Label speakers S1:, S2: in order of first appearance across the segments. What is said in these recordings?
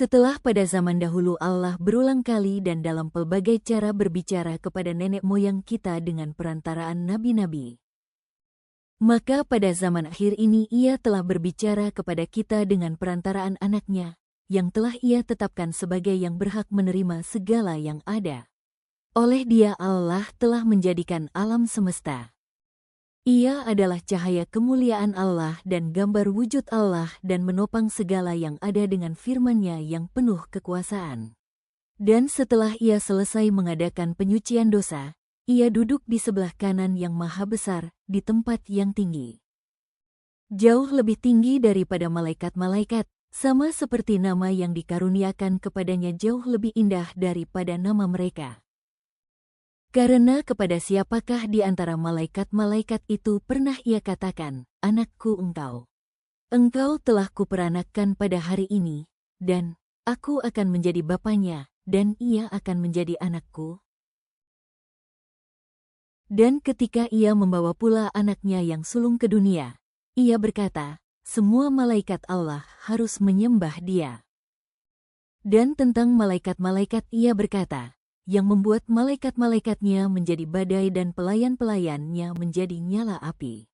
S1: Setelah pada zaman dahulu Allah berulang kali dan dalam pelbagai cara berbicara kepada nenek moyang kita dengan perantaraan nabi-nabi. Maka pada zaman akhir ini Ia telah berbicara kepada kita dengan perantaraan anaknya, yang telah Ia tetapkan sebagai yang berhak menerima segala yang ada. Oleh Dia Allah telah menjadikan alam semesta. Ia adalah cahaya kemuliaan Allah dan gambar wujud Allah dan menopang segala yang ada dengan firman-Nya yang penuh kekuasaan. Dan setelah Ia selesai mengadakan penyucian dosa, Ia duduk di sebelah kanan yang maha besar, di tempat yang tinggi. Jauh lebih tinggi daripada malaikat-malaikat, sama seperti nama yang dikaruniakan kepadanya jauh lebih indah daripada nama mereka. Karena kepada siapakah di antara malaikat-malaikat itu pernah Ia katakan, "Anakku engkau. Engkau telah kuperanakkan pada hari ini, dan aku akan menjadi bapanya, dan ia akan menjadi anakku." Dan ketika Ia membawa pula anaknya yang sulung ke dunia, Ia berkata, "Semua malaikat Allah harus menyembah Dia." Dan tentang malaikat-malaikat Ia berkata, yang membuat malaikat-malaikatnya menjadi badai dan pelayan-pelayannya menjadi nyala api.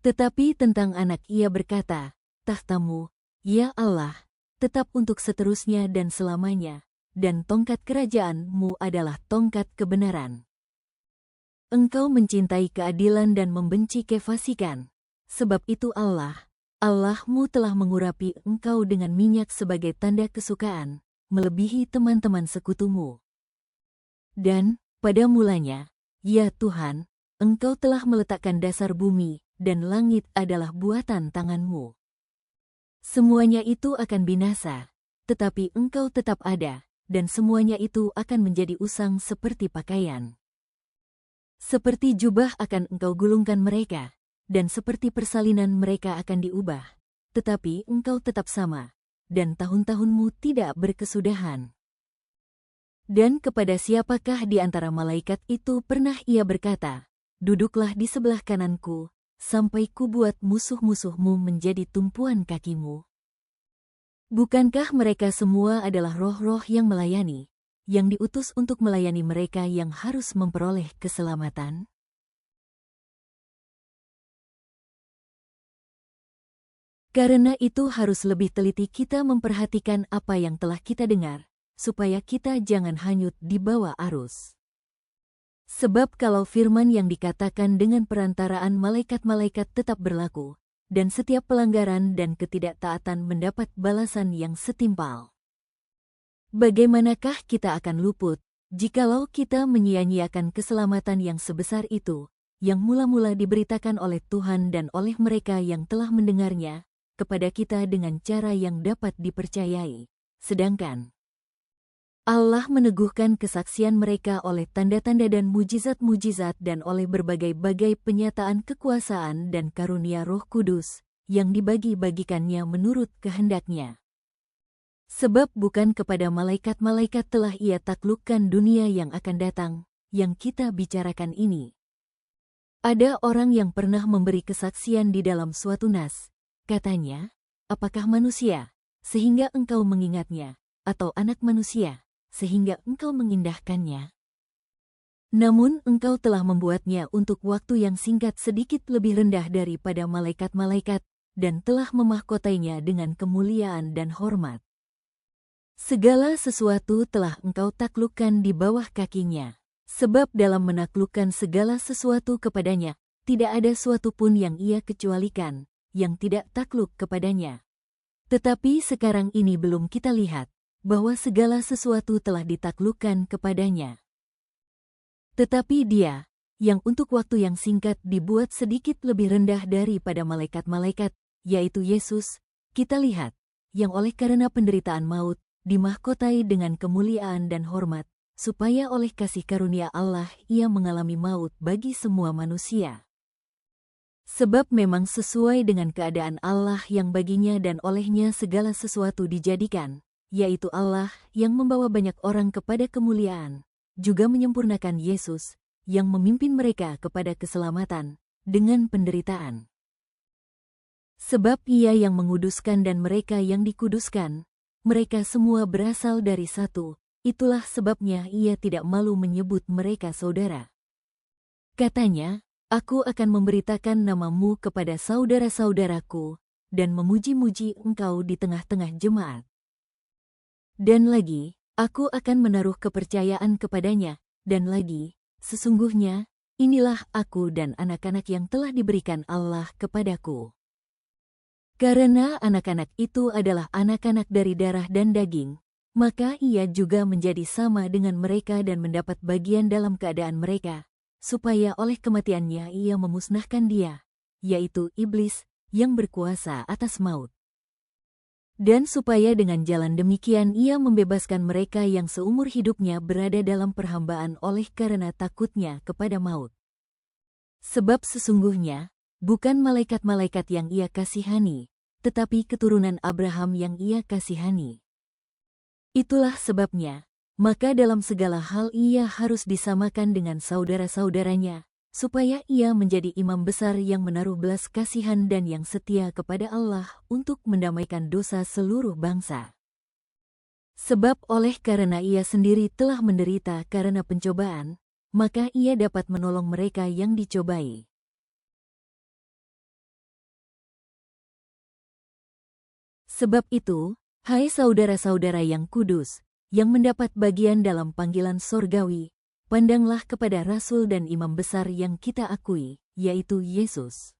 S1: Tetapi tentang anak Ia berkata, "Tahtamu, ya Allah, tetap untuk seterusnya dan selamanya, dan tongkat kerajaan-Mu adalah tongkat kebenaran. Engkau mencintai keadilan dan membenci kefasikan. Sebab itu Allah-Mu telah mengurapi engkau dengan minyak sebagai tanda kesukaan, melebihi teman-teman sekutumu. Dan, pada mulanya, ya Tuhan, Engkau telah meletakkan dasar bumi, dan langit adalah buatan tangan-Mu. Semuanya itu akan binasa, tetapi Engkau tetap ada, dan semuanya itu akan menjadi usang seperti pakaian. Seperti jubah akan Engkau gulungkan mereka, dan seperti persalinan mereka akan diubah, tetapi Engkau tetap sama, dan tahun-tahun-Mu tidak berkesudahan. Dan kepada siapakah di antara malaikat itu pernah Ia berkata, "Duduklah di sebelah kananku, sampai kubuat musuh-musuhmu menjadi tumpuan kakimu"? Bukankah mereka semua adalah roh-roh yang melayani, yang diutus untuk melayani mereka yang harus memperoleh keselamatan? Karena itu harus lebih teliti kita memperhatikan apa yang telah kita dengar, supaya kita jangan hanyut di bawah arus. Sebab kalau firman yang dikatakan dengan perantaraan malaikat-malaikat tetap berlaku, dan setiap pelanggaran dan ketidaktaatan mendapat balasan yang setimpal, bagaimanakah kita akan luput, jikalau kita menyia-nyiakan keselamatan yang sebesar itu, yang mula-mula diberitakan oleh Tuhan dan oleh mereka yang telah mendengarnya, kepada kita dengan cara yang dapat dipercayai, sedangkan Allah meneguhkan kesaksian mereka oleh tanda-tanda dan mujizat-mujizat dan oleh berbagai-bagai penyataan kekuasaan dan karunia Roh Kudus yang dibagi-bagikannya menurut kehendak-Nya. Sebab bukan kepada malaikat-malaikat telah Ia taklukkan dunia yang akan datang, yang kita bicarakan ini. Ada orang yang pernah memberi kesaksian di dalam suatu nas, katanya, "Apakah manusia, sehingga engkau mengingatnya, atau anak manusia, sehingga engkau mengindahkannya? Namun engkau telah membuatnya untuk waktu yang singkat sedikit lebih rendah daripada malaikat-malaikat, dan telah memahkotainya dengan kemuliaan dan hormat. Segala sesuatu telah engkau taklukkan di bawah kakinya, sebab dalam menaklukkan segala sesuatu kepadanya, tidak ada suatu pun yang Ia kecualikan, yang tidak takluk kepadanya. Tetapi sekarang ini belum kita lihat, bahwa segala sesuatu telah ditaklukkan kepadanya. Tetapi Dia, yang untuk waktu yang singkat dibuat sedikit lebih rendah daripada malaikat-malaikat, yaitu Yesus, kita lihat, yang oleh karena penderitaan maut, dimahkotai dengan kemuliaan dan hormat, supaya oleh kasih karunia Allah Ia mengalami maut bagi semua manusia. Sebab memang sesuai dengan keadaan Allah yang baginya dan olehnya segala sesuatu dijadikan, yaitu Allah yang membawa banyak orang kepada kemuliaan, juga menyempurnakan Yesus, yang memimpin mereka kepada keselamatan, dengan penderitaan. Sebab Ia yang menguduskan dan mereka yang dikuduskan, mereka semua berasal dari satu, itulah sebabnya ia tidak malu menyebut mereka saudara. Katanya, aku akan memberitakan namamu kepada saudara-saudaraku, dan memuji-muji engkau di tengah-tengah jemaat. Dan lagi, aku akan menaruh kepercayaan kepadanya, dan lagi, sesungguhnya, inilah aku dan anak-anak yang telah diberikan Allah kepadaku. Karena anak-anak itu adalah anak-anak dari darah dan daging, maka ia juga menjadi sama dengan mereka dan mendapat bagian dalam keadaan mereka, supaya oleh kematiannya ia memusnahkan dia, yaitu iblis, yang berkuasa atas maut. Dan supaya dengan jalan demikian ia membebaskan mereka yang seumur hidupnya berada dalam perhambaan oleh karena takutnya kepada maut. Sebab sesungguhnya, bukan malaikat-malaikat yang ia kasihani, tetapi keturunan Abraham yang ia kasihani. Itulah sebabnya, maka dalam segala hal ia harus disamakan dengan saudara-saudaranya, supaya ia menjadi imam besar yang menaruh belas kasihan dan yang setia kepada Allah untuk mendamaikan dosa seluruh bangsa. Sebab oleh karena ia sendiri telah menderita karena pencobaan, maka ia dapat menolong mereka yang dicobai. Sebab itu, hai saudara-saudara yang kudus, yang mendapat bagian dalam panggilan sorgawi, pandanglah kepada Rasul dan Imam Besar yang kita akui, yaitu Yesus.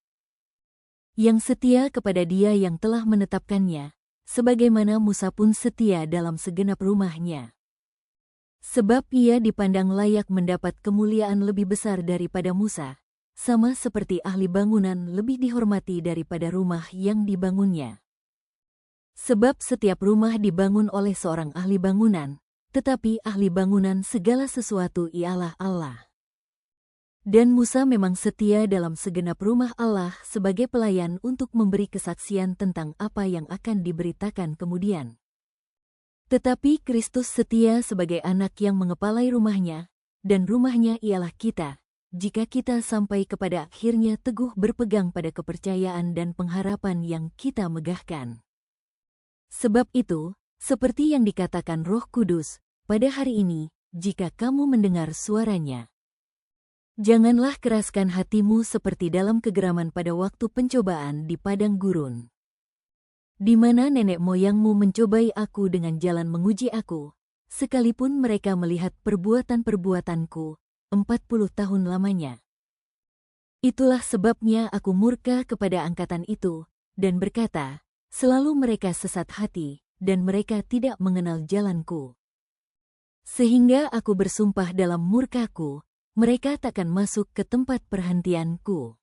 S1: Yang setia kepada Dia yang telah menetapkannya, sebagaimana Musa pun setia dalam segenap rumahnya. Sebab ia dipandang layak mendapat kemuliaan lebih besar daripada Musa, sama seperti ahli bangunan lebih dihormati daripada rumah yang dibangunnya. Sebab setiap rumah dibangun oleh seorang ahli bangunan, tetapi ahli bangunan segala sesuatu ialah Allah. Dan Musa memang setia dalam segenap rumah Allah sebagai pelayan untuk memberi kesaksian tentang apa yang akan diberitakan kemudian. Tetapi Kristus setia sebagai anak yang mengepalai rumahnya, dan rumahnya ialah kita, jika kita sampai kepada akhirnya teguh berpegang pada kepercayaan dan pengharapan yang kita megahkan. Sebab itu, seperti yang dikatakan Roh Kudus, pada hari ini, jika kamu mendengar suaranya, janganlah keraskan hatimu seperti dalam kegeraman pada waktu pencobaan di padang gurun, di mana nenek moyangmu mencobai aku dengan jalan menguji aku, sekalipun mereka melihat perbuatan-perbuatanku 40 tahun lamanya. Itulah sebabnya aku murka kepada angkatan itu, dan berkata, selalu mereka sesat hati, dan mereka tidak mengenal jalanku. Sehingga aku bersumpah dalam murkaku, mereka takkan masuk ke tempat perhentianku.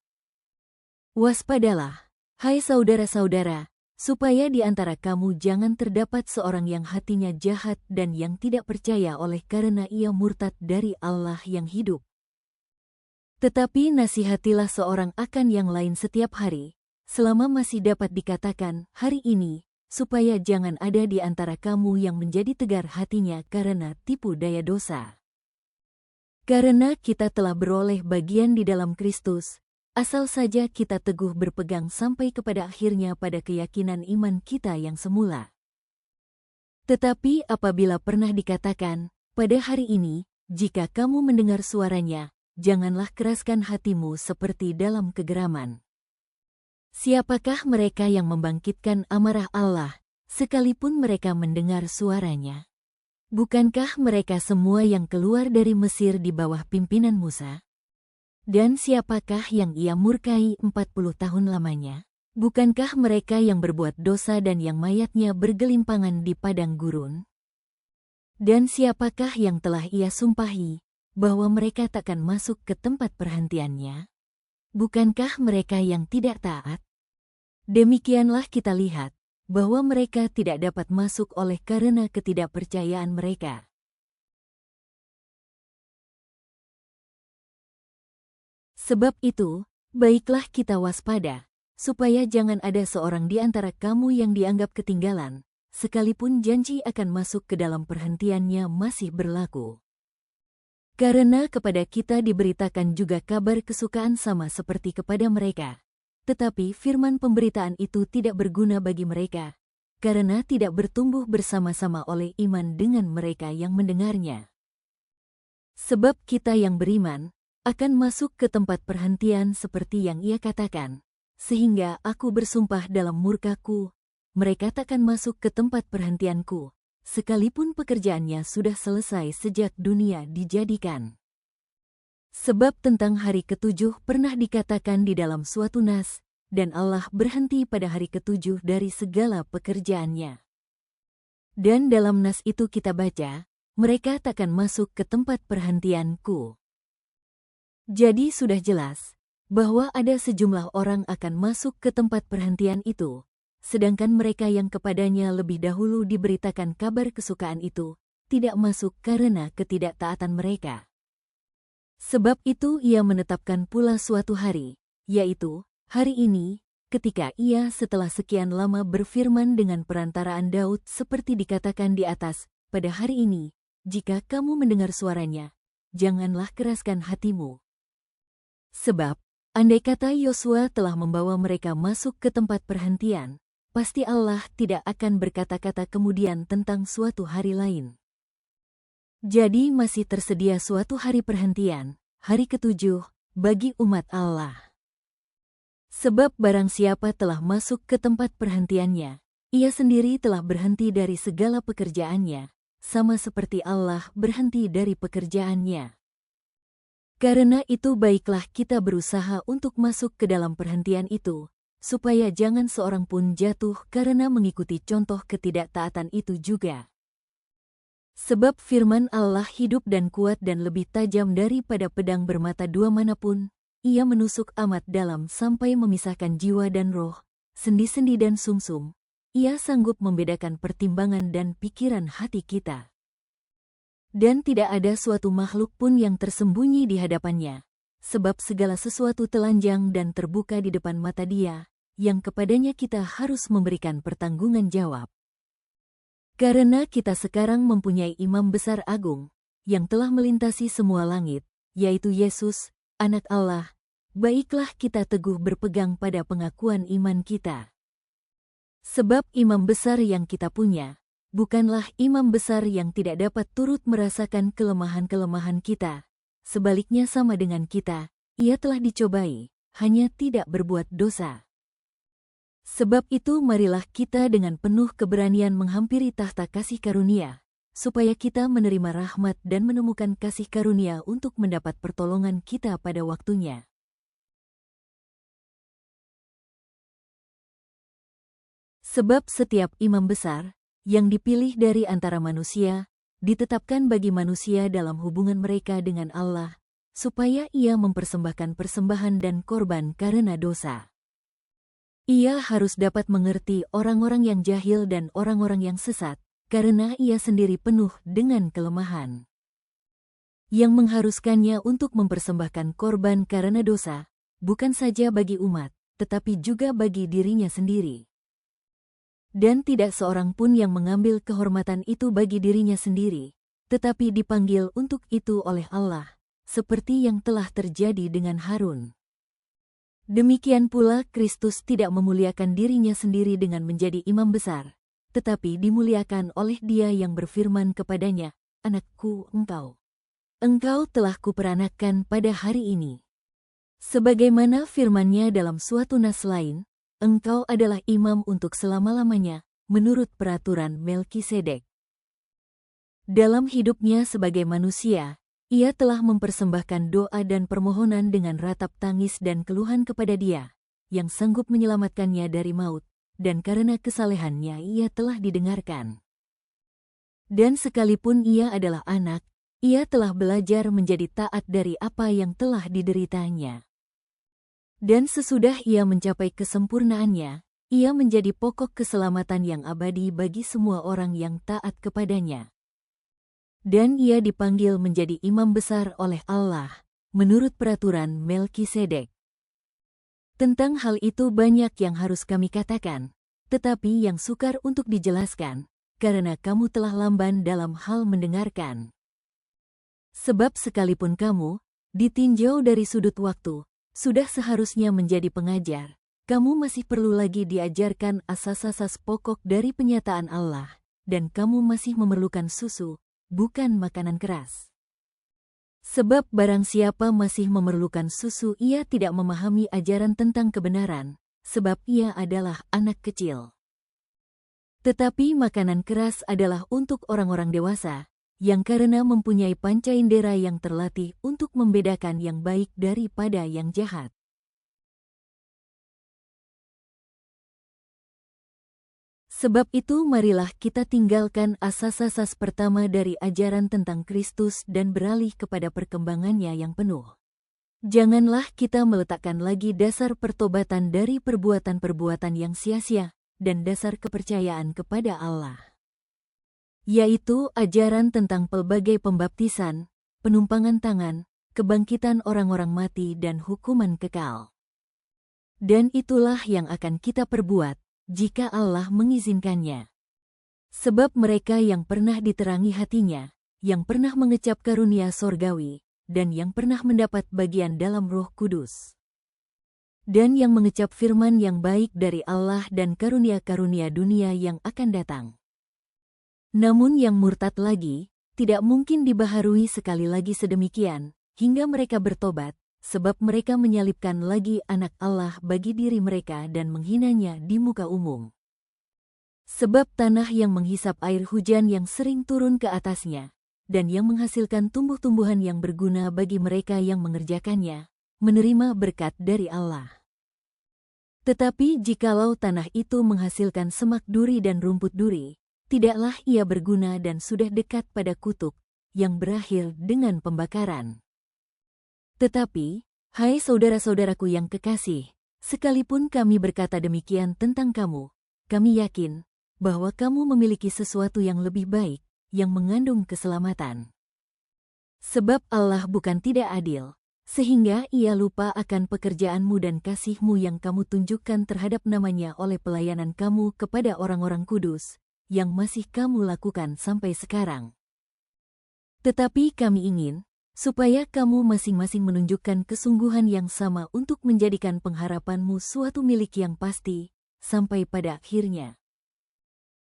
S1: Waspadalah, hai saudara-saudara, supaya di antara kamu jangan terdapat seorang yang hatinya jahat dan yang tidak percaya oleh karena ia murtad dari Allah yang hidup. Tetapi nasihatilah seorang akan yang lain setiap hari, selama masih dapat dikatakan hari ini, supaya jangan ada di antara kamu yang menjadi tegar hatinya karena tipu daya dosa. Karena kita telah beroleh bagian di dalam Kristus, asal saja kita teguh berpegang sampai kepada akhirnya pada keyakinan iman kita yang semula. Tetapi apabila pernah dikatakan, pada hari ini, jika kamu mendengar suaranya, janganlah keraskan hatimu seperti dalam kegeraman. Siapakah mereka yang membangkitkan amarah Allah, sekalipun mereka mendengar suaranya? Bukankah mereka semua yang keluar dari Mesir di bawah pimpinan Musa? Dan siapakah yang ia murkai 40 tahun lamanya? Bukankah mereka yang berbuat dosa dan yang mayatnya bergelimpangan di padang gurun? Dan siapakah yang telah ia sumpahi, bahwa mereka takkan masuk ke tempat perhentiannya? Bukankah mereka yang tidak taat? Demikianlah kita lihat, bahwa mereka tidak dapat masuk oleh karena ketidakpercayaan mereka. Sebab itu, baiklah kita waspada, supaya jangan ada seorang di antara kamu yang dianggap ketinggalan, sekalipun janji akan masuk ke dalam perhentiannya masih berlaku. Karena kepada kita diberitakan juga kabar kesukaan sama seperti kepada mereka. Tetapi firman pemberitaan itu tidak berguna bagi mereka, karena tidak bertumbuh bersama-sama oleh iman dengan mereka yang mendengarnya. Sebab kita yang beriman akan masuk ke tempat perhentian seperti yang ia katakan, sehingga aku bersumpah dalam murkaku, mereka takkan masuk ke tempat perhentianku, sekalipun pekerjaannya sudah selesai sejak dunia dijadikan. Sebab tentang hari ketujuh pernah dikatakan di dalam suatu nas, dan Allah berhenti pada hari ketujuh dari segala pekerjaannya. Dan dalam nas itu kita baca, mereka takkan masuk ke tempat perhentianku. Jadi sudah jelas bahwa ada sejumlah orang akan masuk ke tempat perhentian itu, sedangkan mereka yang kepadanya lebih dahulu diberitakan kabar kesukaan itu, tidak masuk karena ketidaktaatan mereka. Sebab itu ia menetapkan pula suatu hari, yaitu hari ini, ketika ia setelah sekian lama berfirman dengan perantaraan Daud seperti dikatakan di atas, pada hari ini, jika kamu mendengar suaranya, janganlah keraskan hatimu. Sebab, andai kata Yosua telah membawa mereka masuk ke tempat perhentian, pasti Allah tidak akan berkata-kata kemudian tentang suatu hari lain. Jadi masih tersedia suatu hari perhentian, hari ketujuh, bagi umat Allah. Sebab barang siapa telah masuk ke tempat perhentiannya, ia sendiri telah berhenti dari segala pekerjaannya, sama seperti Allah berhenti dari pekerjaannya. Karena itu baiklah kita berusaha untuk masuk ke dalam perhentian itu, supaya jangan seorang pun jatuh karena mengikuti contoh ketidaktaatan itu juga. Sebab firman Allah hidup dan kuat dan lebih tajam daripada pedang bermata dua manapun, ia menusuk amat dalam sampai memisahkan jiwa dan roh, sendi-sendi dan sumsum, ia sanggup membedakan pertimbangan dan pikiran hati kita. Dan tidak ada suatu makhluk pun yang tersembunyi di hadapannya, sebab segala sesuatu telanjang dan terbuka di depan mata Dia, yang kepadanya kita harus memberikan pertanggungan jawab. Karena kita sekarang mempunyai imam besar agung, yang telah melintasi semua langit, yaitu Yesus, Anak Allah, baiklah kita teguh berpegang pada pengakuan iman kita. Sebab imam besar yang kita punya, bukanlah imam besar yang tidak dapat turut merasakan kelemahan-kelemahan kita. Sebaliknya sama dengan kita, ia telah dicobai, hanya tidak berbuat dosa. Sebab itu marilah kita dengan penuh keberanian menghampiri tahta kasih karunia, supaya kita menerima rahmat dan menemukan kasih karunia untuk mendapat pertolongan kita pada waktunya. Sebab setiap imam besar, yang dipilih dari antara manusia, ditetapkan bagi manusia dalam hubungan mereka dengan Allah, supaya ia mempersembahkan persembahan dan korban karena dosa. Ia harus dapat mengerti orang-orang yang jahil dan orang-orang yang sesat, karena ia sendiri penuh dengan kelemahan. Yang mengharuskannya untuk mempersembahkan korban karena dosa, bukan saja bagi umat, tetapi juga bagi dirinya sendiri. Dan tidak seorang pun yang mengambil kehormatan itu bagi dirinya sendiri, tetapi dipanggil untuk itu oleh Allah, seperti yang telah terjadi dengan Harun. Demikian pula Kristus tidak memuliakan dirinya sendiri dengan menjadi imam besar, tetapi dimuliakan oleh Dia yang berfirman kepadanya, "Anakku, engkau telah kuperanakkan pada hari ini." Sebagaimana firman-Nya dalam suatu nas lain, engkau adalah imam untuk selama-lamanya, menurut peraturan Melkisedek. Dalam hidupnya sebagai manusia, ia telah mempersembahkan doa dan permohonan dengan ratap tangis dan keluhan kepada Dia, yang sanggup menyelamatkannya dari maut, dan karena kesalehannya ia telah didengarkan. Dan sekalipun ia adalah anak, ia telah belajar menjadi taat dari apa yang telah dideritanya. Dan sesudah ia mencapai kesempurnaannya, ia menjadi pokok keselamatan yang abadi bagi semua orang yang taat kepadanya. Dan ia dipanggil menjadi imam besar oleh Allah, menurut peraturan Melkisedek. Tentang hal itu banyak yang harus kami katakan, tetapi yang sukar untuk dijelaskan, karena kamu telah lamban dalam hal mendengarkan. Sebab sekalipun kamu, ditinjau dari sudut waktu, sudah seharusnya menjadi pengajar, Kamu masih perlu lagi diajarkan asas-asas pokok dari penyataan Allah, dan kamu masih memerlukan susu, bukan makanan keras. Sebab barang siapa masih memerlukan susu, ia tidak memahami ajaran tentang kebenaran, sebab ia adalah anak kecil. Tetapi makanan keras adalah untuk orang-orang dewasa, yang karena mempunyai panca indera yang terlatih untuk membedakan yang baik daripada yang jahat. Sebab itu marilah kita tinggalkan asas-asas pertama dari ajaran tentang Kristus dan beralih kepada perkembangannya yang penuh. Janganlah kita meletakkan lagi dasar pertobatan dari perbuatan-perbuatan yang sia-sia dan dasar kepercayaan kepada Allah, yaitu ajaran tentang pelbagai pembaptisan, penumpangan tangan, kebangkitan orang-orang mati dan hukuman kekal. Dan itulah yang akan kita perbuat jika Allah mengizinkannya. Sebab mereka yang pernah diterangi hatinya, yang pernah mengecap karunia sorgawi, dan yang pernah mendapat bagian dalam Roh Kudus, dan yang mengecap firman yang baik dari Allah dan karunia-karunia dunia yang akan datang. Namun yang murtad lagi, tidak mungkin dibaharui sekali lagi sedemikian, hingga mereka bertobat, sebab mereka menyalibkan lagi anak Allah bagi diri mereka dan menghinanya di muka umum. Sebab tanah yang menghisap air hujan yang sering turun ke atasnya, dan yang menghasilkan tumbuh-tumbuhan yang berguna bagi mereka yang mengerjakannya, menerima berkat dari Allah. Tetapi jikalau tanah itu menghasilkan semak duri dan rumput duri, tidaklah ia berguna dan sudah dekat pada kutuk, yang berakhir dengan pembakaran. Tetapi, hai saudara-saudaraku yang kekasih, sekalipun kami berkata demikian tentang kamu, kami yakin bahwa kamu memiliki sesuatu yang lebih baik, yang mengandung keselamatan. Sebab Allah bukan tidak adil, sehingga ia lupa akan pekerjaanmu dan kasihmu yang kamu tunjukkan terhadap namanya oleh pelayanan kamu kepada orang-orang kudus, yang masih kamu lakukan sampai sekarang. Tetapi kami ingin, supaya kamu masing-masing menunjukkan kesungguhan yang sama untuk menjadikan pengharapanmu suatu milik yang pasti, sampai pada akhirnya.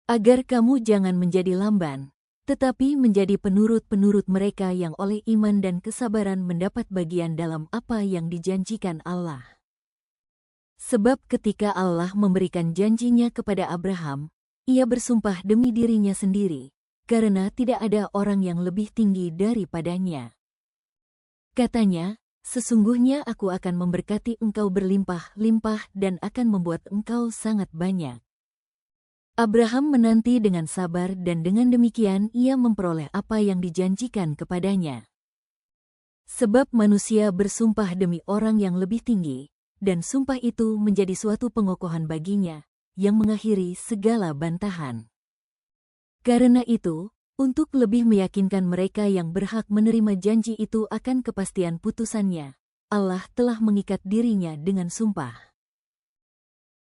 S1: Agar kamu jangan menjadi lamban, tetapi menjadi penurut-penurut mereka yang oleh iman dan kesabaran mendapat bagian dalam apa yang dijanjikan Allah. Sebab ketika Allah memberikan janjinya kepada Abraham, ia bersumpah demi dirinya sendiri, karena tidak ada orang yang lebih tinggi daripadanya. Katanya, sesungguhnya aku akan memberkati engkau berlimpah-limpah dan akan membuat engkau sangat banyak. Abraham menanti dengan sabar dan dengan demikian ia memperoleh apa yang dijanjikan kepadanya. Sebab manusia bersumpah demi orang yang lebih tinggi, dan sumpah itu menjadi suatu pengokohan baginya, yang mengakhiri segala bantahan. Karena itu, untuk lebih meyakinkan mereka yang berhak menerima janji itu akan kepastian putusannya, Allah telah mengikat dirinya dengan sumpah.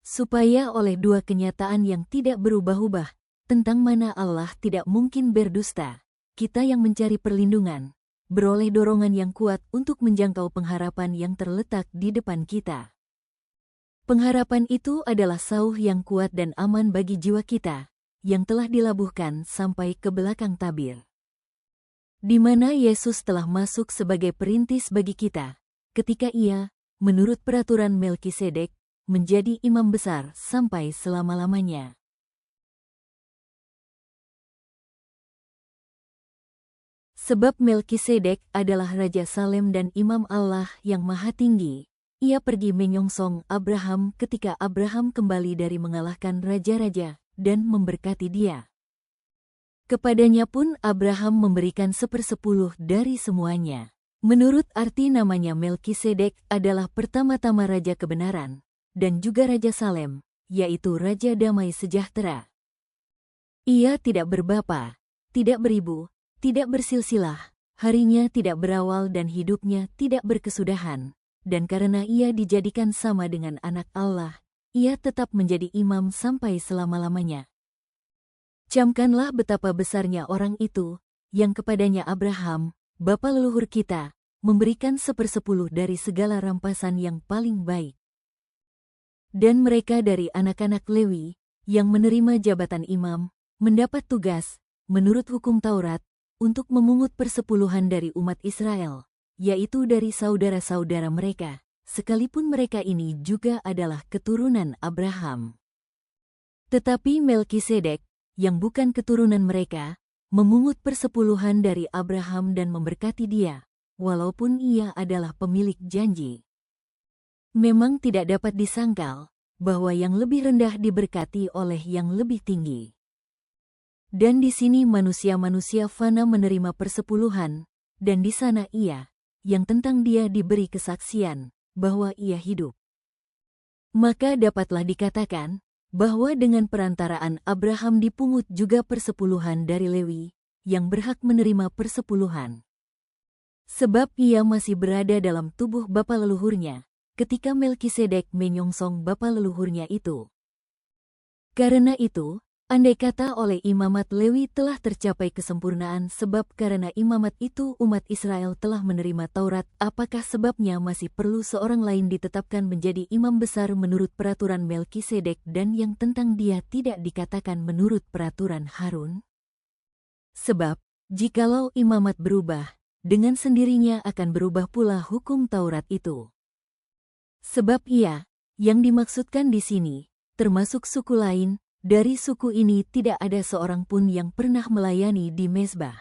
S1: Supaya oleh dua kenyataan yang tidak berubah-ubah, tentang mana Allah tidak mungkin berdusta, kita yang mencari perlindungan, beroleh dorongan yang kuat untuk menjangkau pengharapan yang terletak di depan kita. Pengharapan itu adalah sauh yang kuat dan aman bagi jiwa kita, yang telah dilabuhkan sampai ke belakang tabir, di mana Yesus telah masuk sebagai perintis bagi kita, ketika ia, menurut peraturan Melkisedek, menjadi imam besar sampai selama-lamanya. Sebab Melkisedek adalah Raja Salem dan Imam Allah yang Maha Tinggi, ia pergi menyongsong Abraham ketika Abraham kembali dari mengalahkan raja-raja, dan memberkati dia. Kepadanya pun Abraham memberikan 1/10 dari semuanya. Menurut arti namanya Melkisedek adalah pertama-tama Raja Kebenaran, dan juga Raja Salem, yaitu Raja Damai Sejahtera. Ia tidak berbapa, tidak beribu, tidak bersilsilah, harinya tidak berawal dan hidupnya tidak berkesudahan, dan karena ia dijadikan sama dengan anak Allah, ia tetap menjadi imam sampai selama-lamanya. Camkanlah betapa besarnya orang itu, yang kepadanya Abraham, bapa leluhur kita, memberikan 1/10 dari segala rampasan yang paling baik. Dan mereka dari anak-anak Lewi, yang menerima jabatan imam, mendapat tugas, menurut hukum Taurat, untuk memungut persepuluhan dari umat Israel, yaitu dari saudara-saudara mereka, sekalipun mereka ini juga adalah keturunan Abraham. Tetapi Melkisedek, yang bukan keturunan mereka, memungut persepuluhan dari Abraham dan memberkati dia, walaupun ia adalah pemilik janji. Memang tidak dapat disangkal bahwa yang lebih rendah diberkati oleh yang lebih tinggi. Dan di sini manusia-manusia fana menerima persepuluhan, dan di sana ia, yang tentang dia diberi kesaksian, bahwa ia hidup. Maka dapatlah dikatakan, bahwa dengan perantaraan Abraham dipungut juga persepuluhan dari Lewi, yang berhak menerima persepuluhan. Sebab ia masih berada dalam tubuh bapa leluhurnya, ketika Melkisedek menyongsong bapa leluhurnya itu. Karena itu, andai kata oleh imamat Lewi telah tercapai kesempurnaan sebab karena imamat itu umat Israel telah menerima Taurat, apakah sebabnya masih perlu seorang lain ditetapkan menjadi imam besar menurut peraturan Melkisedek dan yang tentang dia tidak dikatakan menurut peraturan Harun? Sebab, jikalau imamat berubah, dengan sendirinya akan berubah pula hukum Taurat itu. Sebab ia, yang dimaksudkan di sini, termasuk suku lain, dari suku ini tidak ada seorang pun yang pernah melayani di mezbah.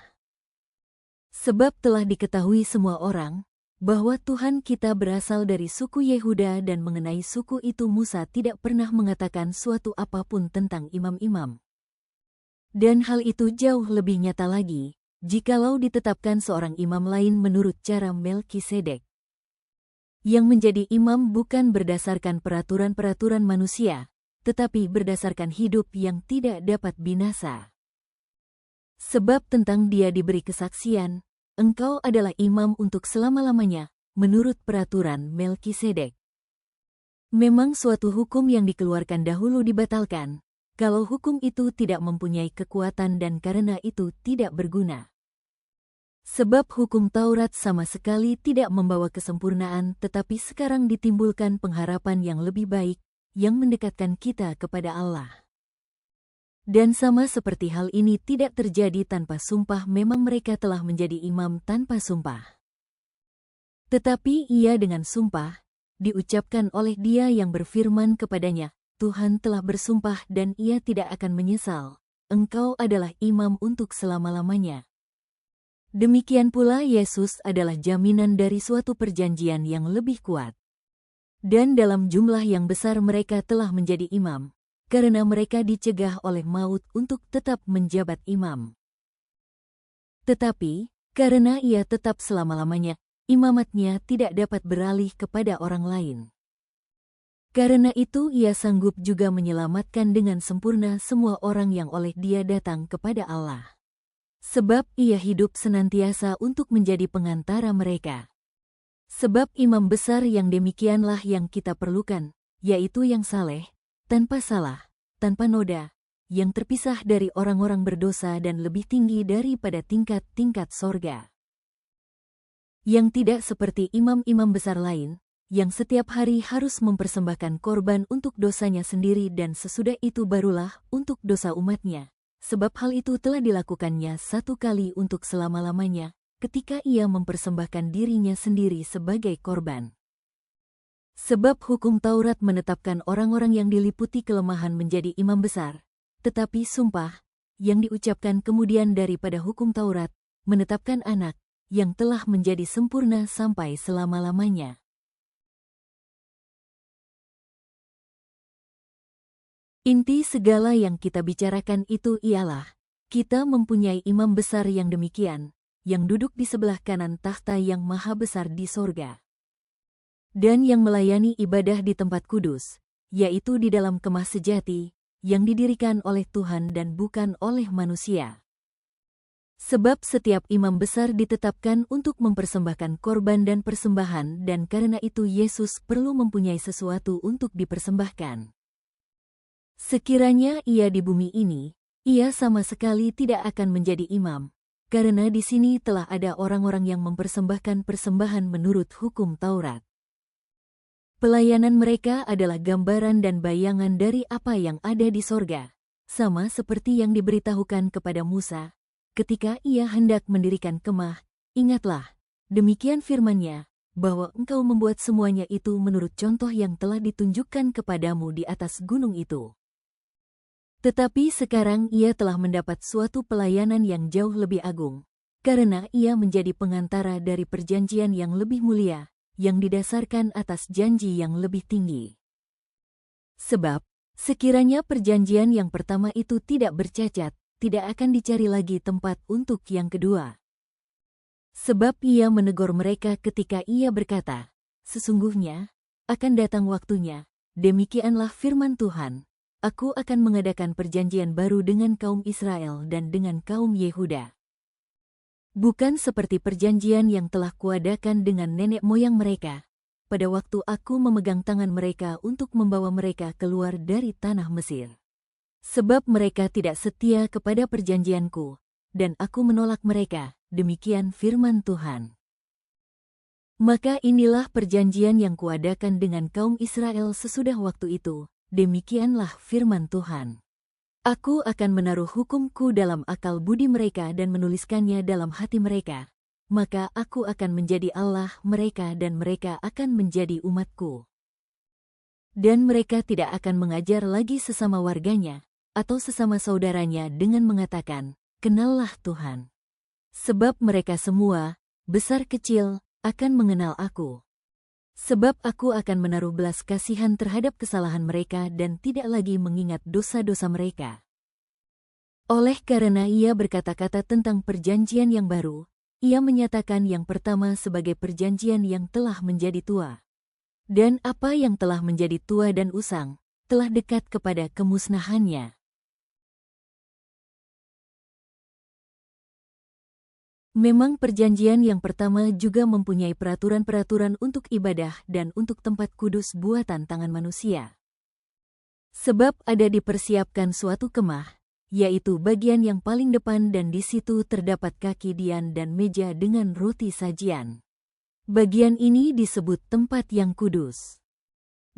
S1: Sebab telah diketahui semua orang, bahwa Tuhan kita berasal dari suku Yehuda dan mengenai suku itu Musa tidak pernah mengatakan suatu apapun tentang imam-imam. Dan hal itu jauh lebih nyata lagi, jikalau ditetapkan seorang imam lain menurut cara Melkisedek. Yang menjadi imam bukan berdasarkan peraturan-peraturan manusia, tetapi berdasarkan hidup yang tidak dapat binasa. Sebab tentang dia diberi kesaksian, engkau adalah imam untuk selama-lamanya, menurut peraturan Melkisedek. Memang suatu hukum yang dikeluarkan dahulu dibatalkan, kalau hukum itu tidak mempunyai kekuatan dan karena itu tidak berguna. Sebab hukum Taurat sama sekali tidak membawa kesempurnaan tetapi sekarang ditimbulkan pengharapan yang lebih baik, yang mendekatkan kita kepada Allah. Dan sama seperti hal ini tidak terjadi tanpa sumpah memang mereka telah menjadi imam tanpa sumpah. Tetapi ia dengan sumpah, diucapkan oleh dia yang berfirman kepadanya, Tuhan telah bersumpah dan ia tidak akan menyesal, engkau adalah imam untuk selama-lamanya. Demikian pula Yesus adalah jaminan dari suatu perjanjian yang lebih kuat. Dan dalam jumlah yang besar mereka telah menjadi imam, karena mereka dicegah oleh maut untuk tetap menjabat imam. Tetapi, karena ia tetap selama-lamanya, imamatnya tidak dapat beralih kepada orang lain. Karena itu ia sanggup juga menyelamatkan dengan sempurna semua orang yang oleh dia datang kepada Allah. Sebab ia hidup senantiasa untuk menjadi pengantara mereka. Sebab imam besar yang demikianlah yang kita perlukan, yaitu yang saleh, tanpa salah, tanpa noda, yang terpisah dari orang-orang berdosa dan lebih tinggi daripada tingkat-tingkat sorga. Yang tidak seperti imam-imam besar lain, yang setiap hari harus mempersembahkan korban untuk dosanya sendiri dan sesudah itu barulah untuk dosa umatnya. Sebab hal itu telah dilakukannya satu kali untuk selama-lamanya, ketika ia mempersembahkan dirinya sendiri sebagai korban. Sebab hukum Taurat menetapkan orang-orang yang diliputi kelemahan menjadi imam besar, tetapi sumpah, yang diucapkan kemudian daripada hukum Taurat, menetapkan anak, yang telah menjadi sempurna sampai selama-lamanya. Inti segala yang kita bicarakan itu ialah, kita mempunyai imam besar yang demikian, yang duduk di sebelah kanan takhta yang maha besar di sorga. Dan yang melayani ibadah di tempat kudus, yaitu di dalam kemah sejati, yang didirikan oleh Tuhan dan bukan oleh manusia. Sebab setiap imam besar ditetapkan untuk mempersembahkan korban dan persembahan dan karena itu Yesus perlu mempunyai sesuatu untuk dipersembahkan. Sekiranya ia di bumi ini, ia sama sekali tidak akan menjadi imam, karena di sini telah ada orang-orang yang mempersembahkan persembahan menurut hukum Taurat. Pelayanan mereka adalah gambaran dan bayangan dari apa yang ada di sorga, sama seperti yang diberitahukan kepada Musa ketika ia hendak mendirikan kemah. Ingatlah, demikian firman-Nya, bahwa engkau membuat semuanya itu menurut contoh yang telah ditunjukkan kepadamu di atas gunung itu. Tetapi sekarang ia telah mendapat suatu pelayanan yang jauh lebih agung, karena ia menjadi pengantara dari perjanjian yang lebih mulia, yang didasarkan atas janji yang lebih tinggi. Sebab, sekiranya perjanjian yang pertama itu tidak bercacat, tidak akan dicari lagi tempat untuk yang kedua. Sebab ia menegur mereka ketika ia berkata, sesungguhnya, akan datang waktunya, demikianlah firman Tuhan, aku akan mengadakan perjanjian baru dengan kaum Israel dan dengan kaum Yehuda. Bukan seperti perjanjian yang telah kuadakan dengan nenek moyang mereka, pada waktu aku memegang tangan mereka untuk membawa mereka keluar dari tanah Mesir. Sebab mereka tidak setia kepada perjanjianku, dan aku menolak mereka, demikian firman Tuhan. Maka inilah perjanjian yang kuadakan dengan kaum Israel sesudah waktu itu, demikianlah firman Tuhan. Aku akan menaruh hukumku dalam akal budi mereka dan menuliskannya dalam hati mereka. Maka aku akan menjadi Allah mereka dan mereka akan menjadi umatku. Dan mereka tidak akan mengajar lagi sesama warganya, atau sesama saudaranya dengan mengatakan, kenallah Tuhan. Sebab mereka semua, besar kecil, akan mengenal aku. Sebab aku akan menaruh belas kasihan terhadap kesalahan mereka dan tidak lagi mengingat dosa-dosa mereka. Oleh karena ia berkata-kata tentang perjanjian yang baru, ia menyatakan yang pertama sebagai perjanjian yang telah menjadi tua. Dan apa yang telah menjadi tua dan usang, telah dekat kepada kemusnahannya. Memang perjanjian yang pertama juga mempunyai peraturan-peraturan untuk ibadah dan untuk tempat kudus buatan tangan manusia. Sebab ada dipersiapkan suatu kemah, yaitu bagian yang paling depan dan di situ terdapat kaki dian dan meja dengan roti sajian. Bagian ini disebut tempat yang kudus.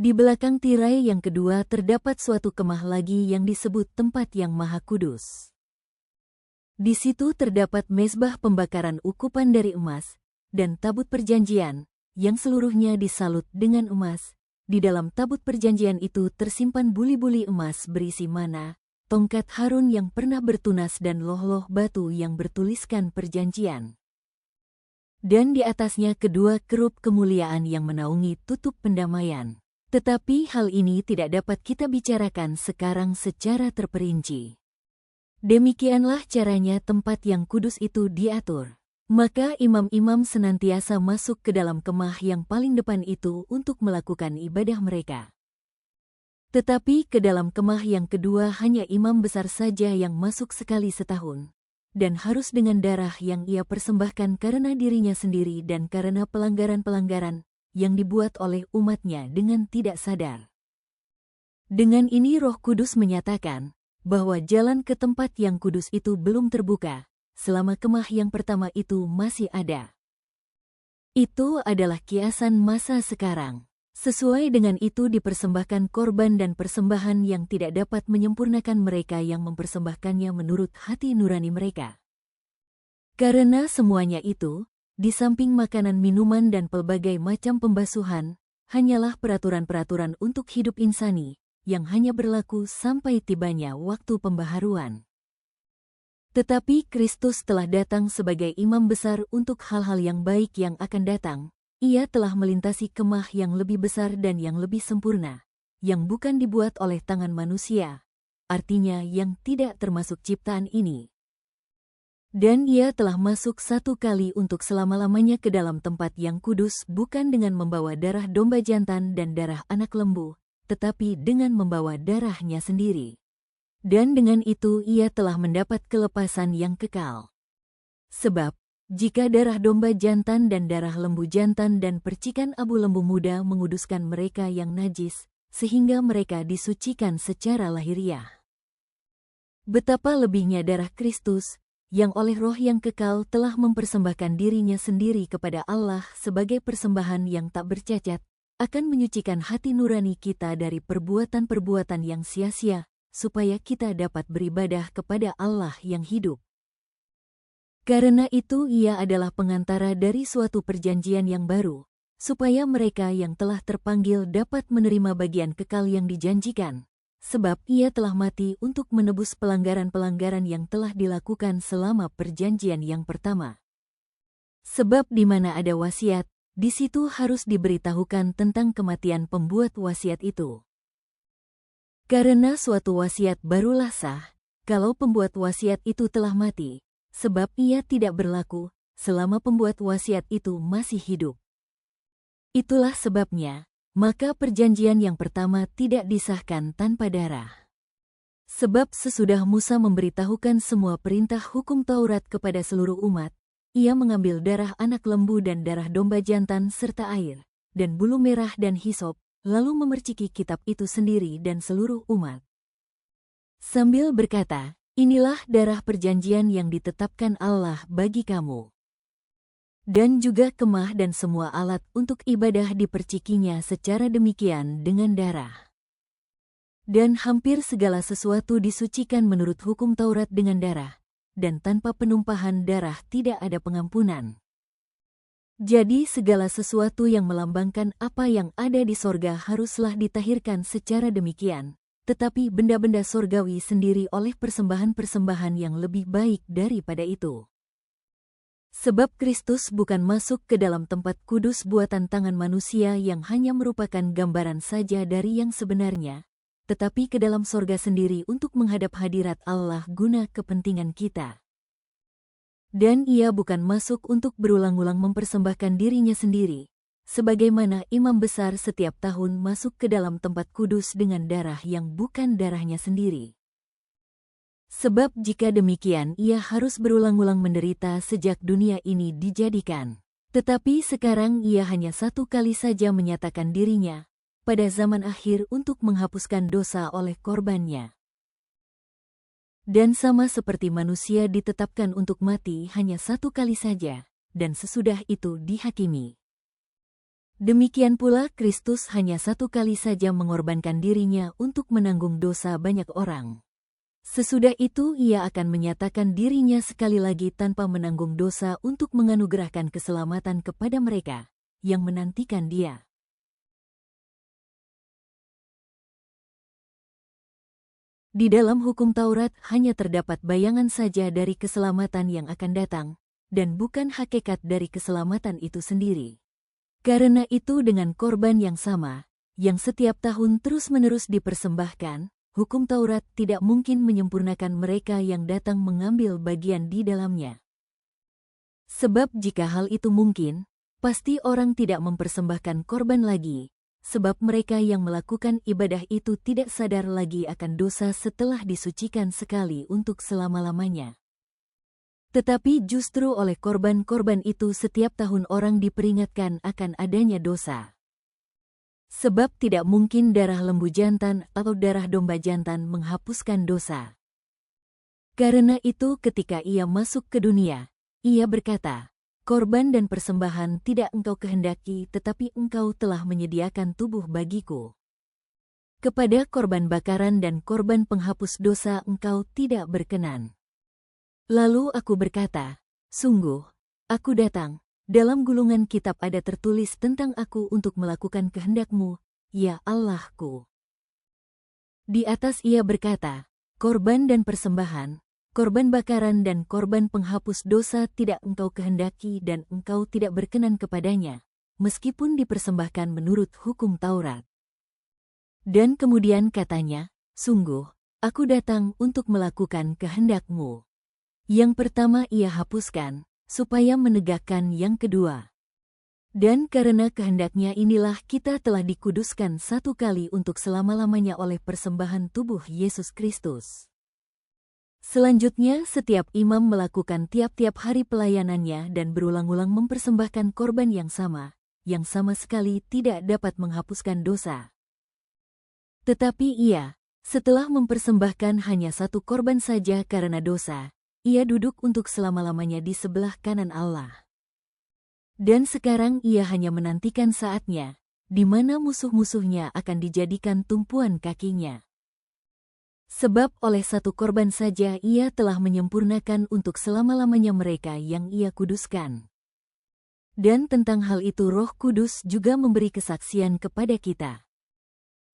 S1: Di belakang tirai yang kedua terdapat suatu kemah lagi yang disebut tempat yang maha kudus. Di situ terdapat mezbah pembakaran ukupan dari emas, dan tabut perjanjian, yang seluruhnya disalut dengan emas. Di dalam tabut perjanjian itu tersimpan buli-buli emas berisi mana, tongkat Harun yang pernah bertunas dan loh-loh batu yang bertuliskan perjanjian. Dan di atasnya kedua kerup kemuliaan yang menaungi tutup pendamaian. Tetapi hal ini tidak dapat kita bicarakan sekarang secara terperinci. Demikianlah caranya tempat yang kudus itu diatur. Maka imam-imam senantiasa masuk ke dalam kemah yang paling depan itu untuk melakukan ibadah mereka. Tetapi ke dalam kemah yang kedua hanya imam besar saja yang masuk sekali setahun, dan harus dengan darah yang ia persembahkan karena dirinya sendiri dan karena pelanggaran-pelanggaran yang dibuat oleh umatnya dengan tidak sadar. Dengan ini Roh Kudus menyatakan bahwa jalan ke tempat yang kudus itu belum terbuka, selama kemah yang pertama itu masih ada. Itu adalah kiasan masa sekarang. Sesuai dengan itu dipersembahkan korban dan persembahan yang tidak dapat menyempurnakan mereka yang mempersembahkannya menurut hati nurani mereka. Karena semuanya itu, di samping makanan minuman dan pelbagai macam pembasuhan, hanyalah peraturan-peraturan untuk hidup insani, yang hanya berlaku sampai tibanya waktu pembaharuan. Tetapi Kristus telah datang sebagai imam besar untuk hal-hal yang baik yang akan datang. Ia telah melintasi kemah yang lebih besar dan yang lebih sempurna, yang bukan dibuat oleh tangan manusia, artinya yang tidak termasuk ciptaan ini. Dan ia telah masuk satu kali untuk selama-lamanya ke dalam tempat yang kudus bukan dengan membawa darah domba jantan dan darah anak lembu, tetapi dengan membawa darahnya sendiri. Dan dengan itu ia telah mendapat kelepasan yang kekal. Sebab, jika darah domba jantan dan darah lembu jantan dan percikan abu lembu muda menguduskan mereka yang najis, sehingga mereka disucikan secara lahiriah. Betapa lebihnya darah Kristus, yang oleh Roh yang kekal telah mempersembahkan dirinya sendiri kepada Allah sebagai persembahan yang tak bercacat, akan menyucikan hati nurani kita dari perbuatan-perbuatan yang sia-sia, supaya kita dapat beribadah kepada Allah yang hidup. Karena itu Ia adalah pengantara dari suatu perjanjian yang baru, supaya mereka yang telah terpanggil dapat menerima bagian kekal yang dijanjikan, sebab Ia telah mati untuk menebus pelanggaran-pelanggaran yang telah dilakukan selama perjanjian yang pertama. Sebab di mana ada wasiat, di situ harus diberitahukan tentang kematian pembuat wasiat itu. Karena suatu wasiat barulah sah, kalau pembuat wasiat itu telah mati, sebab ia tidak berlaku selama pembuat wasiat itu masih hidup. Itulah sebabnya, maka perjanjian yang pertama tidak disahkan tanpa darah. Sebab sesudah Musa memberitahukan semua perintah hukum Taurat kepada seluruh umat, ia mengambil darah anak lembu dan darah domba jantan serta air, dan bulu merah dan hisop, lalu memerciki kitab itu sendiri dan seluruh umat. Sambil berkata, "Inilah darah perjanjian yang ditetapkan Allah bagi kamu." Dan juga kemah dan semua alat untuk ibadah dipercikinya secara demikian dengan darah. Dan hampir segala sesuatu disucikan menurut hukum Taurat dengan darah, dan tanpa penumpahan darah tidak ada pengampunan. Jadi segala sesuatu yang melambangkan apa yang ada di sorga haruslah ditahirkan secara demikian, tetapi benda-benda sorgawi sendiri oleh persembahan-persembahan yang lebih baik daripada itu. Sebab Kristus bukan masuk ke dalam tempat kudus buatan tangan manusia yang hanya merupakan gambaran saja dari yang sebenarnya, tetapi ke dalam sorga sendiri untuk menghadap hadirat Allah guna kepentingan kita. Dan ia bukan masuk untuk berulang-ulang mempersembahkan dirinya sendiri, sebagaimana imam besar setiap tahun masuk ke dalam tempat kudus dengan darah yang bukan darahnya sendiri. Sebab jika demikian ia harus berulang-ulang menderita sejak dunia ini dijadikan. Tetapi sekarang ia hanya satu kali saja menyatakan dirinya, pada zaman akhir untuk menghapuskan dosa oleh korbannya. Dan sama seperti manusia ditetapkan untuk mati hanya satu kali saja, dan sesudah itu dihakimi. Demikian pula Kristus hanya satu kali saja mengorbankan dirinya untuk menanggung dosa banyak orang. Sesudah itu ia akan menyatakan dirinya sekali lagi tanpa menanggung dosa untuk menganugerahkan keselamatan kepada mereka yang menantikan Dia. Di dalam hukum Taurat hanya terdapat bayangan saja dari keselamatan yang akan datang, dan bukan hakikat dari keselamatan itu sendiri. Karena itu dengan korban yang sama, yang setiap tahun terus-menerus dipersembahkan, hukum Taurat tidak mungkin menyempurnakan mereka yang datang mengambil bagian di dalamnya. Sebab jika hal itu mungkin, pasti orang tidak mempersembahkan korban lagi, sebab mereka yang melakukan ibadah itu tidak sadar lagi akan dosa setelah disucikan sekali untuk selama-lamanya. Tetapi justru oleh korban-korban itu setiap tahun orang diperingatkan akan adanya dosa. Sebab tidak mungkin darah lembu jantan atau darah domba jantan menghapuskan dosa. Karena itu ketika ia masuk ke dunia, ia berkata, "Korban dan persembahan tidak engkau kehendaki, tetapi engkau telah menyediakan tubuh bagiku. Kepada korban bakaran dan korban penghapus dosa engkau tidak berkenan." Lalu aku berkata, "Sungguh, aku datang, dalam gulungan kitab ada tertulis tentang aku untuk melakukan kehendak-Mu, ya Allahku." Di atas ia berkata, "Korban dan persembahan, korban bakaran dan korban penghapus dosa tidak engkau kehendaki dan engkau tidak berkenan kepadanya, meskipun dipersembahkan menurut hukum Taurat." Dan kemudian katanya, "Sungguh, aku datang untuk melakukan kehendak-Mu." Yang pertama ia hapuskan, supaya menegakkan yang kedua. Dan karena kehendaknya inilah kita telah dikuduskan satu kali untuk selama-lamanya oleh persembahan tubuh Yesus Kristus. Selanjutnya setiap imam melakukan tiap-tiap hari pelayanannya dan berulang-ulang mempersembahkan korban yang sama sekali tidak dapat menghapuskan dosa. Tetapi ia, setelah mempersembahkan hanya satu korban saja karena dosa, ia duduk untuk selama-lamanya di sebelah kanan Allah. Dan sekarang ia hanya menantikan saatnya, di mana musuh-musuhnya akan dijadikan tumpuan kakinya. Sebab oleh satu korban saja ia telah menyempurnakan untuk selama-lamanya mereka yang ia kuduskan. Dan tentang hal itu Roh Kudus juga memberi kesaksian kepada kita.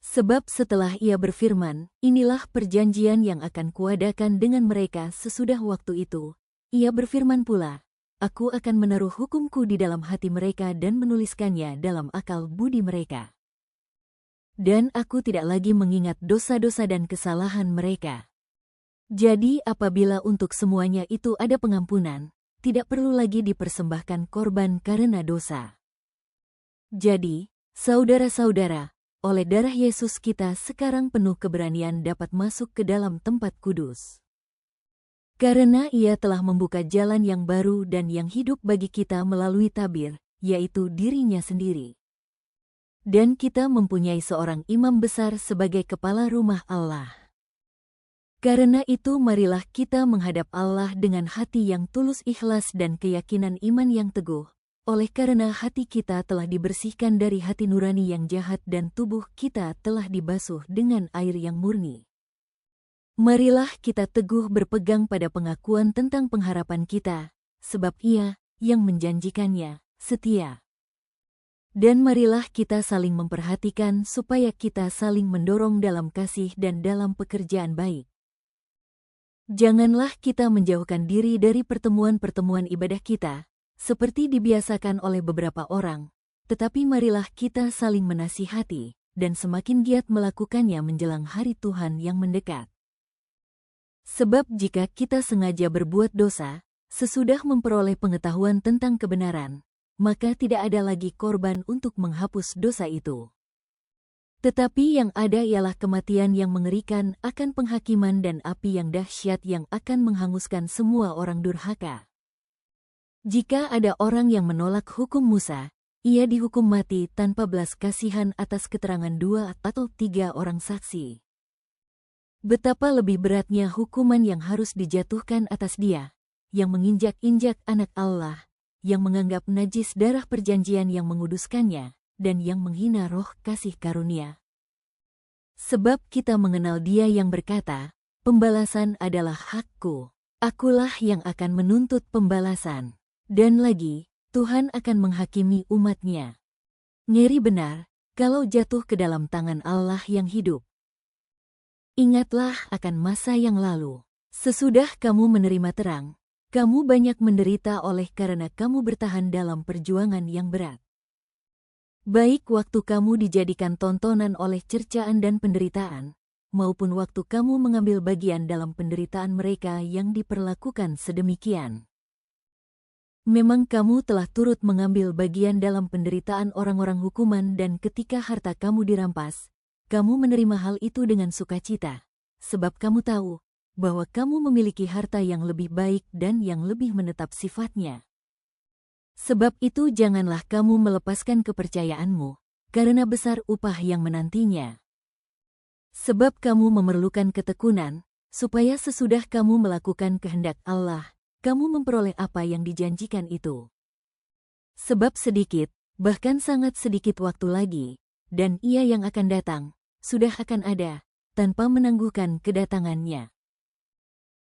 S1: Sebab setelah ia berfirman, inilah perjanjian yang akan kuadakan dengan mereka sesudah waktu itu, ia berfirman pula, aku akan menaruh hukumku di dalam hati mereka dan menuliskannya dalam akal budi mereka. Dan aku tidak lagi mengingat dosa-dosa dan kesalahan mereka. Jadi apabila untuk semuanya itu ada pengampunan, tidak perlu lagi dipersembahkan korban karena dosa. Jadi, saudara-saudara, oleh darah Yesus kita sekarang penuh keberanian dapat masuk ke dalam tempat kudus. Karena ia telah membuka jalan yang baru dan yang hidup bagi kita melalui tabir, yaitu dirinya sendiri. Dan kita mempunyai seorang imam besar sebagai kepala rumah Allah. Karena itu marilah kita menghadap Allah dengan hati yang tulus ikhlas dan keyakinan iman yang teguh, oleh karena hati kita telah dibersihkan dari hati nurani yang jahat dan tubuh kita telah dibasuh dengan air yang murni. Marilah kita teguh berpegang pada pengakuan tentang pengharapan kita, sebab Ia yang menjanjikannya setia. Dan marilah kita saling memperhatikan supaya kita saling mendorong dalam kasih dan dalam pekerjaan baik. Janganlah kita menjauhkan diri dari pertemuan-pertemuan ibadah kita, seperti dibiasakan oleh beberapa orang, tetapi marilah kita saling menasihati, dan semakin giat melakukannya menjelang hari Tuhan yang mendekat. Sebab jika kita sengaja berbuat dosa, sesudah memperoleh pengetahuan tentang kebenaran, maka tidak ada lagi korban untuk menghapus dosa itu. Tetapi yang ada ialah kematian yang mengerikan akan penghakiman dan api yang dahsyat yang akan menghanguskan semua orang durhaka. Jika ada orang yang menolak hukum Musa, ia dihukum mati tanpa belas kasihan atas keterangan 2 atau 3 orang saksi. Betapa lebih beratnya hukuman yang harus dijatuhkan atas dia, yang menginjak-injak anak Allah, yang menganggap najis darah perjanjian yang menguduskannya, dan yang menghina roh kasih karunia. Sebab kita mengenal Dia yang berkata, pembalasan adalah hakku, akulah yang akan menuntut pembalasan. Dan lagi, Tuhan akan menghakimi umat-Nya. Ngeri benar, kalau jatuh ke dalam tangan Allah yang hidup. Ingatlah akan masa yang lalu, sesudah kamu menerima terang, kamu banyak menderita oleh karena kamu bertahan dalam perjuangan yang berat. Baik waktu kamu dijadikan tontonan oleh cercaan dan penderitaan, maupun waktu kamu mengambil bagian dalam penderitaan mereka yang diperlakukan sedemikian. Memang kamu telah turut mengambil bagian dalam penderitaan orang-orang hukuman dan ketika harta kamu dirampas, kamu menerima hal itu dengan sukacita, sebab kamu tahu bahwa kamu memiliki harta yang lebih baik dan yang lebih menetap sifatnya. Sebab itu janganlah kamu melepaskan kepercayaanmu, karena besar upah yang menantinya. Sebab kamu memerlukan ketekunan, supaya sesudah kamu melakukan kehendak Allah, kamu memperoleh apa yang dijanjikan itu. Sebab sedikit, bahkan sangat sedikit waktu lagi, dan Ia yang akan datang, sudah akan ada, tanpa menangguhkan kedatangannya.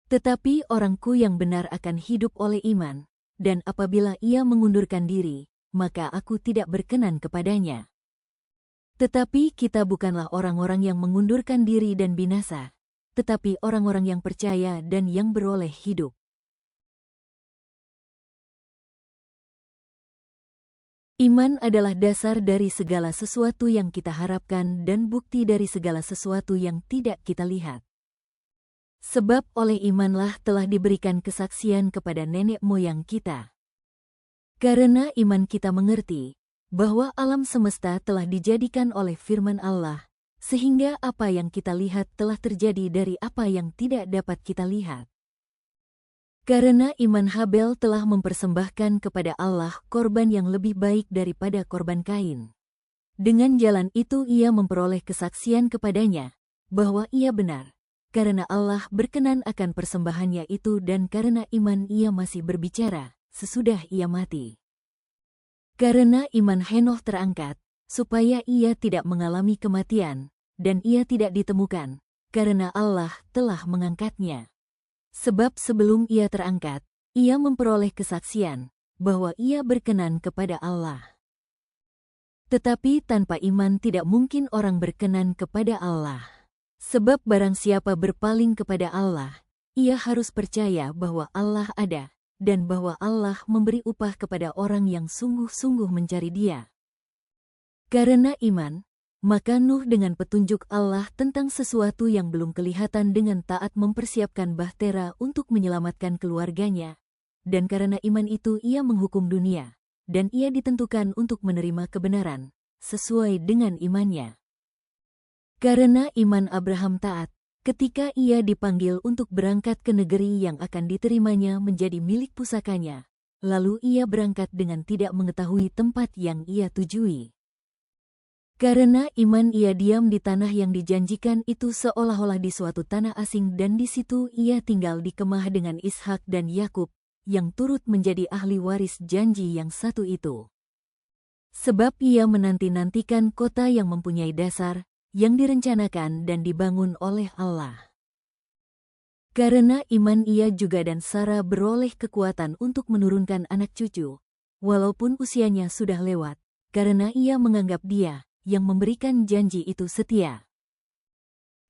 S1: Tetapi orangku yang benar akan hidup oleh iman, dan apabila ia mengundurkan diri, maka aku tidak berkenan kepadanya. Tetapi kita bukanlah orang-orang yang mengundurkan diri dan binasa, tetapi orang-orang yang percaya dan yang beroleh hidup. Iman adalah dasar dari segala sesuatu yang kita harapkan dan bukti dari segala sesuatu yang tidak kita lihat. Sebab oleh imanlah telah diberikan kesaksian kepada nenek moyang kita. Karena iman kita mengerti bahwa alam semesta telah dijadikan oleh firman Allah, sehingga apa yang kita lihat telah terjadi dari apa yang tidak dapat kita lihat. Karena iman Habel telah mempersembahkan kepada Allah korban yang lebih baik daripada korban Kain. Dengan jalan itu ia memperoleh kesaksian kepadanya bahwa ia benar. Karena Allah berkenan akan persembahannya itu dan karena iman ia masih berbicara sesudah ia mati. Karena iman Henoh terangkat, supaya ia tidak mengalami kematian, dan ia tidak ditemukan, karena Allah telah mengangkatnya. Sebab sebelum ia terangkat, ia memperoleh kesaksian bahwa ia berkenan kepada Allah. Tetapi tanpa iman tidak mungkin orang berkenan kepada Allah. Sebab barang siapa berpaling kepada Allah, ia harus percaya bahwa Allah ada, dan bahwa Allah memberi upah kepada orang yang sungguh-sungguh mencari Dia. Karena iman, maka Nuh dengan petunjuk Allah tentang sesuatu yang belum kelihatan dengan taat mempersiapkan bahtera untuk menyelamatkan keluarganya. Dan karena iman itu ia menghukum dunia, dan ia ditentukan untuk menerima kebenaran, sesuai dengan imannya. Karena iman Abraham taat, ketika ia dipanggil untuk berangkat ke negeri yang akan diterimanya menjadi milik pusakanya, lalu ia berangkat dengan tidak mengetahui tempat yang ia tujui. Karena iman ia diam di tanah yang dijanjikan itu seolah-olah di suatu tanah asing dan di situ ia tinggal di kemah dengan Ishak dan Yakub, yang turut menjadi ahli waris janji yang satu itu. Sebab ia menanti-nantikan kota yang mempunyai dasar, yang direncanakan dan dibangun oleh Allah. Karena iman ia juga dan Sarah beroleh kekuatan untuk menurunkan anak cucu, walaupun usianya sudah lewat, karena ia menganggap Dia yang memberikan janji itu setia.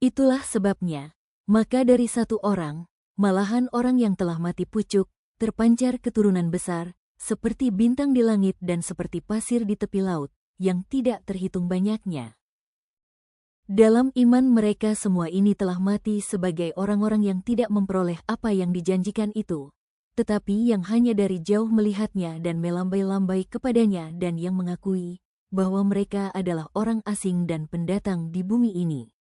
S1: Itulah sebabnya, maka dari satu orang, malahan orang yang telah mati pucuk, terpancar keturunan besar, seperti bintang di langit dan seperti pasir di tepi laut, yang tidak terhitung banyaknya. Dalam iman mereka semua ini telah mati sebagai orang-orang yang tidak memperoleh apa yang dijanjikan itu, tetapi yang hanya dari jauh melihatnya dan melambai-lambai kepadanya dan yang mengakui bahwa mereka adalah orang asing dan pendatang di bumi ini.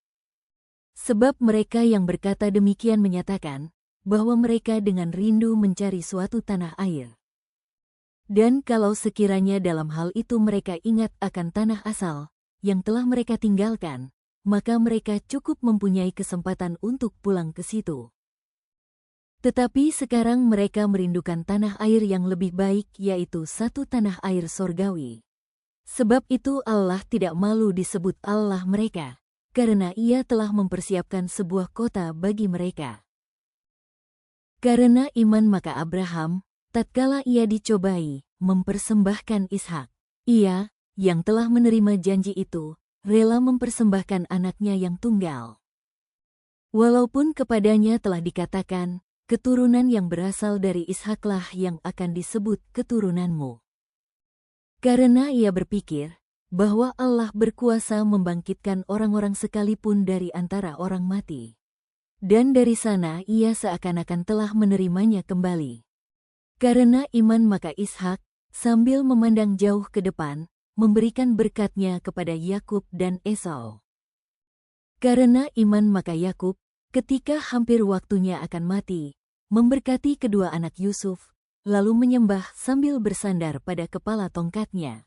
S1: Sebab mereka yang berkata demikian menyatakan bahwa mereka dengan rindu mencari suatu tanah air. Dan kalau sekiranya dalam hal itu mereka ingat akan tanah asal yang telah mereka tinggalkan, maka mereka cukup mempunyai kesempatan untuk pulang ke situ. Tetapi sekarang mereka merindukan tanah air yang lebih baik, yaitu satu tanah air sorgawi. Sebab itu Allah tidak malu disebut Allah mereka, karena Ia telah mempersiapkan sebuah kota bagi mereka. Karena iman maka Abraham, tatkala ia dicobai, mempersembahkan Ishak. Ia, yang telah menerima janji itu, rela mempersembahkan anaknya yang tunggal. Walaupun kepadanya telah dikatakan, keturunan yang berasal dari Ishaklah yang akan disebut keturunanmu. Karena ia berpikir, bahwa Allah berkuasa membangkitkan orang-orang sekalipun dari antara orang mati. Dan dari sana ia seakan-akan telah menerimanya kembali. Karena iman maka Ishak, sambil memandang jauh ke depan, memberikan berkatnya kepada Yakub dan Esau. Karena iman maka Yakub, ketika hampir waktunya akan mati, memberkati kedua anak Yusuf, lalu menyembah sambil bersandar pada kepala tongkatnya.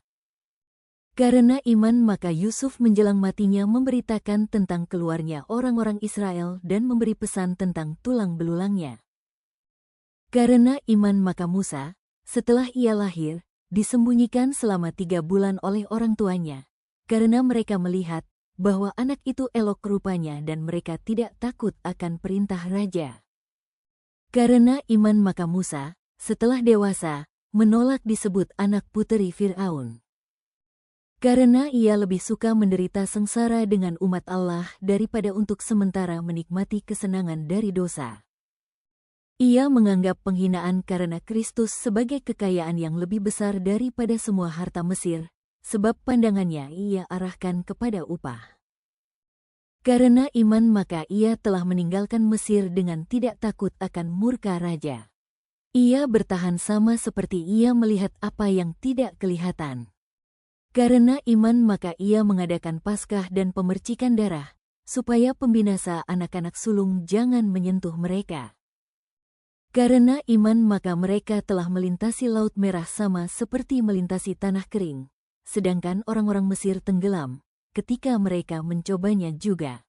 S1: Karena iman maka Yusuf menjelang matinya memberitakan tentang keluarnya orang-orang Israel dan memberi pesan tentang tulang belulangnya. Karena iman maka Musa, setelah ia lahir, disembunyikan selama 3 bulan oleh orang tuanya, karena mereka melihat bahwa anak itu elok rupanya dan mereka tidak takut akan perintah raja. Karena iman maka Musa, setelah dewasa, menolak disebut anak puteri Fir'aun. Karena ia lebih suka menderita sengsara dengan umat Allah daripada untuk sementara menikmati kesenangan dari dosa. Ia menganggap penghinaan karena Kristus sebagai kekayaan yang lebih besar daripada semua harta Mesir, sebab pandangannya ia arahkan kepada upah. Karena iman maka ia telah meninggalkan Mesir dengan tidak takut akan murka raja. Ia bertahan sama seperti ia melihat apa yang tidak kelihatan. Karena iman maka ia mengadakan Paskah dan pemercikan darah, supaya pembinasa anak-anak sulung jangan menyentuh mereka. Karena iman maka mereka telah melintasi Laut Merah sama seperti melintasi tanah kering, sedangkan orang-orang Mesir tenggelam ketika mereka mencobanya juga.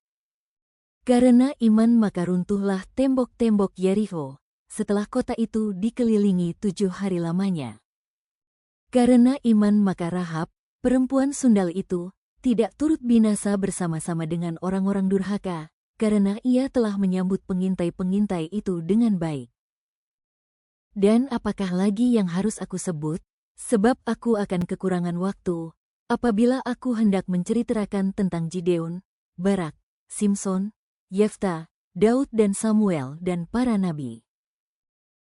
S1: Karena iman maka runtuhlah tembok-tembok Yerikho, setelah kota itu dikelilingi 7 hari lamanya. Karena iman maka Rahab, Perempuan sundal itu tidak turut binasa bersama-sama dengan orang-orang durhaka, karena ia telah menyambut pengintai-pengintai itu dengan baik. Dan apakah lagi yang harus aku sebut? Sebab aku akan kekurangan waktu, apabila aku hendak menceritakan tentang Gideon, Barak, Simson, Yefta, Daud dan Samuel dan para nabi.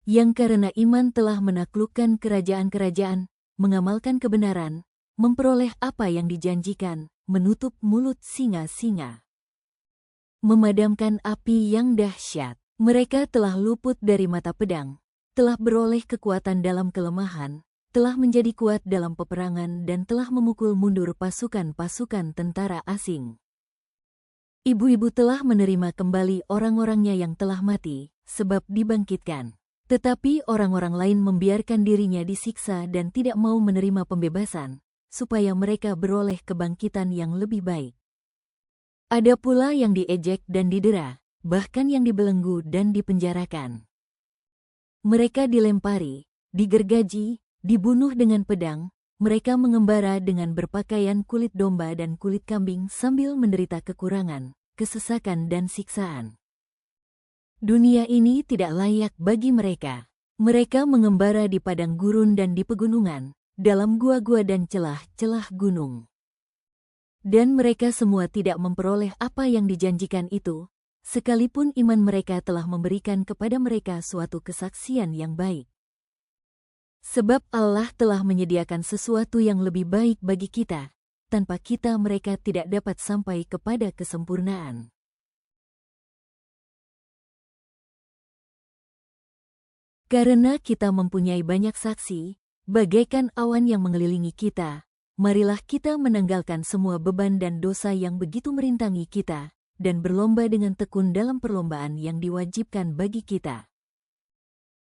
S1: Yang karena iman telah menaklukkan kerajaan-kerajaan, mengamalkan kebenaran, memperoleh apa yang dijanjikan, menutup mulut singa-singa, memadamkan api yang dahsyat. Mereka telah luput dari mata pedang, telah beroleh kekuatan dalam kelemahan, telah menjadi kuat dalam peperangan dan telah memukul mundur pasukan-pasukan tentara asing. Ibu-ibu telah menerima kembali orang-orangnya yang telah mati, sebab dibangkitkan. Tetapi orang-orang lain membiarkan dirinya disiksa dan tidak mau menerima pembebasan, supaya mereka beroleh kebangkitan yang lebih baik. Ada pula yang diejek dan didera, bahkan yang dibelenggu dan dipenjarakan. Mereka dilempari, digergaji, dibunuh dengan pedang, mereka mengembara dengan berpakaian kulit domba dan kulit kambing sambil menderita kekurangan, kesesakan dan siksaan. Dunia ini tidak layak bagi mereka. Mereka mengembara di padang gurun dan di pegunungan, dalam gua-gua dan celah-celah gunung. Dan mereka semua tidak memperoleh apa yang dijanjikan itu, sekalipun iman mereka telah memberikan kepada mereka suatu kesaksian yang baik. Sebab Allah telah menyediakan sesuatu yang lebih baik bagi kita, tanpa kita mereka tidak dapat sampai kepada kesempurnaan. Karena kita mempunyai banyak saksi, bagaikan awan yang mengelilingi kita, marilah kita menanggalkan semua beban dan dosa yang begitu merintangi kita, dan berlomba dengan tekun dalam perlombaan yang diwajibkan bagi kita.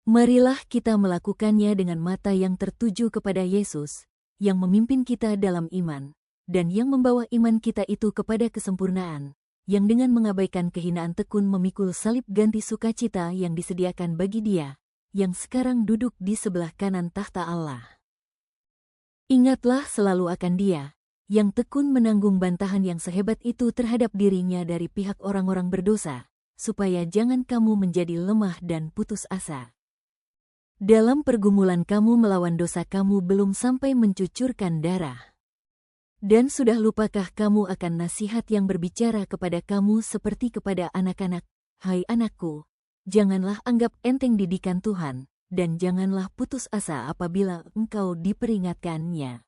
S1: Marilah kita melakukannya dengan mata yang tertuju kepada Yesus, yang memimpin kita dalam iman, dan yang membawa iman kita itu kepada kesempurnaan, yang dengan mengabaikan kehinaan tekun memikul salib ganti sukacita yang disediakan bagi Dia, yang sekarang duduk di sebelah kanan tahta Allah. Ingatlah selalu akan Dia, yang tekun menanggung bantahan yang sehebat itu terhadap dirinya dari pihak orang-orang berdosa, supaya jangan kamu menjadi lemah dan putus asa. Dalam pergumulan kamu melawan dosa kamu belum sampai mencucurkan darah. Dan sudah lupakah kamu akan nasihat yang berbicara kepada kamu seperti kepada anak-anak, hai anakku, janganlah anggap enteng didikan Tuhan, dan janganlah putus asa apabila engkau diperingatkannya.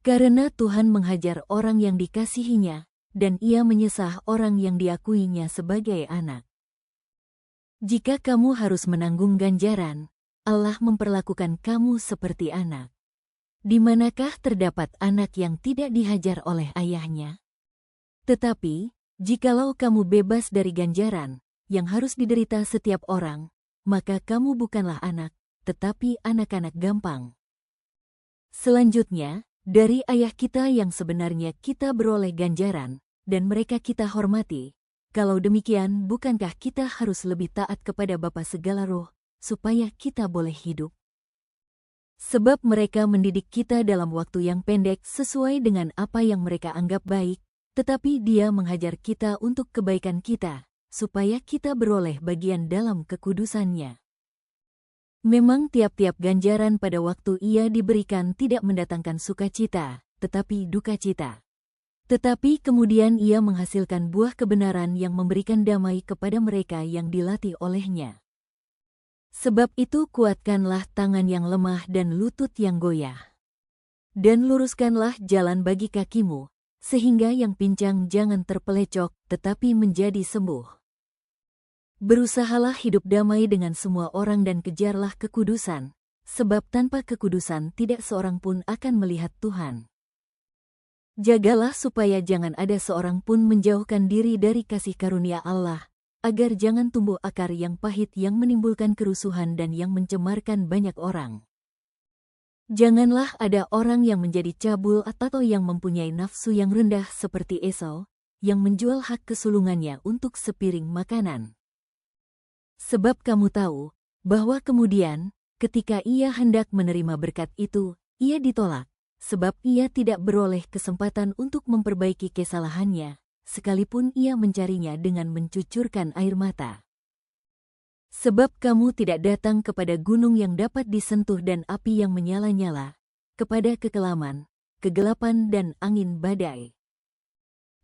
S1: Karena Tuhan menghajar orang yang dikasihinya, dan Ia menyesah orang yang diakuinya sebagai anak. Jika kamu harus menanggung ganjaran, Allah memperlakukan kamu seperti anak. Di manakah terdapat anak yang tidak dihajar oleh ayahnya? Tetapi, jikalau kamu bebas dari ganjaran, yang harus diderita setiap orang, maka kamu bukanlah anak, tetapi anak-anak gampang. Selanjutnya, dari ayah kita yang sebenarnya kita beroleh ganjaran, dan mereka kita hormati. Kalau demikian, bukankah kita harus lebih taat kepada Bapa segala roh, supaya kita boleh hidup? Sebab mereka mendidik kita dalam waktu yang pendek sesuai dengan apa yang mereka anggap baik, tetapi Dia menghajar kita untuk kebaikan kita, supaya kita beroleh bagian dalam kekudusannya. Memang tiap-tiap ganjaran pada waktu ia diberikan tidak mendatangkan sukacita, tetapi duka cita. Tetapi kemudian ia menghasilkan buah kebenaran yang memberikan damai kepada mereka yang dilatih olehnya. Sebab itu kuatkanlah tangan yang lemah dan lutut yang goyah. Dan luruskanlah jalan bagi kakimu, sehingga yang pincang jangan terpelecok, tetapi menjadi sembuh. Berusahalah hidup damai dengan semua orang dan kejarlah kekudusan, sebab tanpa kekudusan tidak seorang pun akan melihat Tuhan. Jagalah supaya jangan ada seorang pun menjauhkan diri dari kasih karunia Allah, agar jangan tumbuh akar yang pahit yang menimbulkan kerusuhan dan yang mencemarkan banyak orang. Janganlah ada orang yang menjadi cabul atau yang mempunyai nafsu yang rendah seperti Esau, yang menjual hak kesulungannya untuk sepiring makanan. Sebab kamu tahu, bahwa kemudian, ketika ia hendak menerima berkat itu, ia ditolak, sebab ia tidak beroleh kesempatan untuk memperbaiki kesalahannya, sekalipun ia mencarinya dengan mencucurkan air mata. Sebab kamu tidak datang kepada gunung yang dapat disentuh dan api yang menyala-nyala, kepada kekelaman, kegelapan dan angin badai.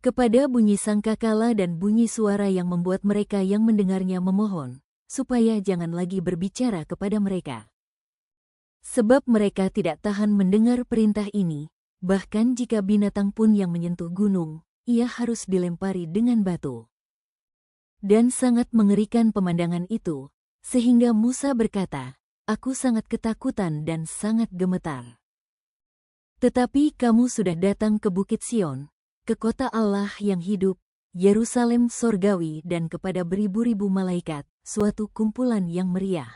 S1: Kepada bunyi sangkakala dan bunyi suara yang membuat mereka yang mendengarnya memohon, supaya jangan lagi berbicara kepada mereka. Sebab mereka tidak tahan mendengar perintah ini, bahkan jika binatang pun yang menyentuh gunung, ia harus dilempari dengan batu. Dan sangat mengerikan pemandangan itu, sehingga Musa berkata, "Aku sangat ketakutan dan sangat gemetar." Tetapi kamu sudah datang ke Bukit Sion, ke kota Allah yang hidup, Yerusalem sorgawi dan kepada beribu-ribu malaikat, suatu kumpulan yang meriah.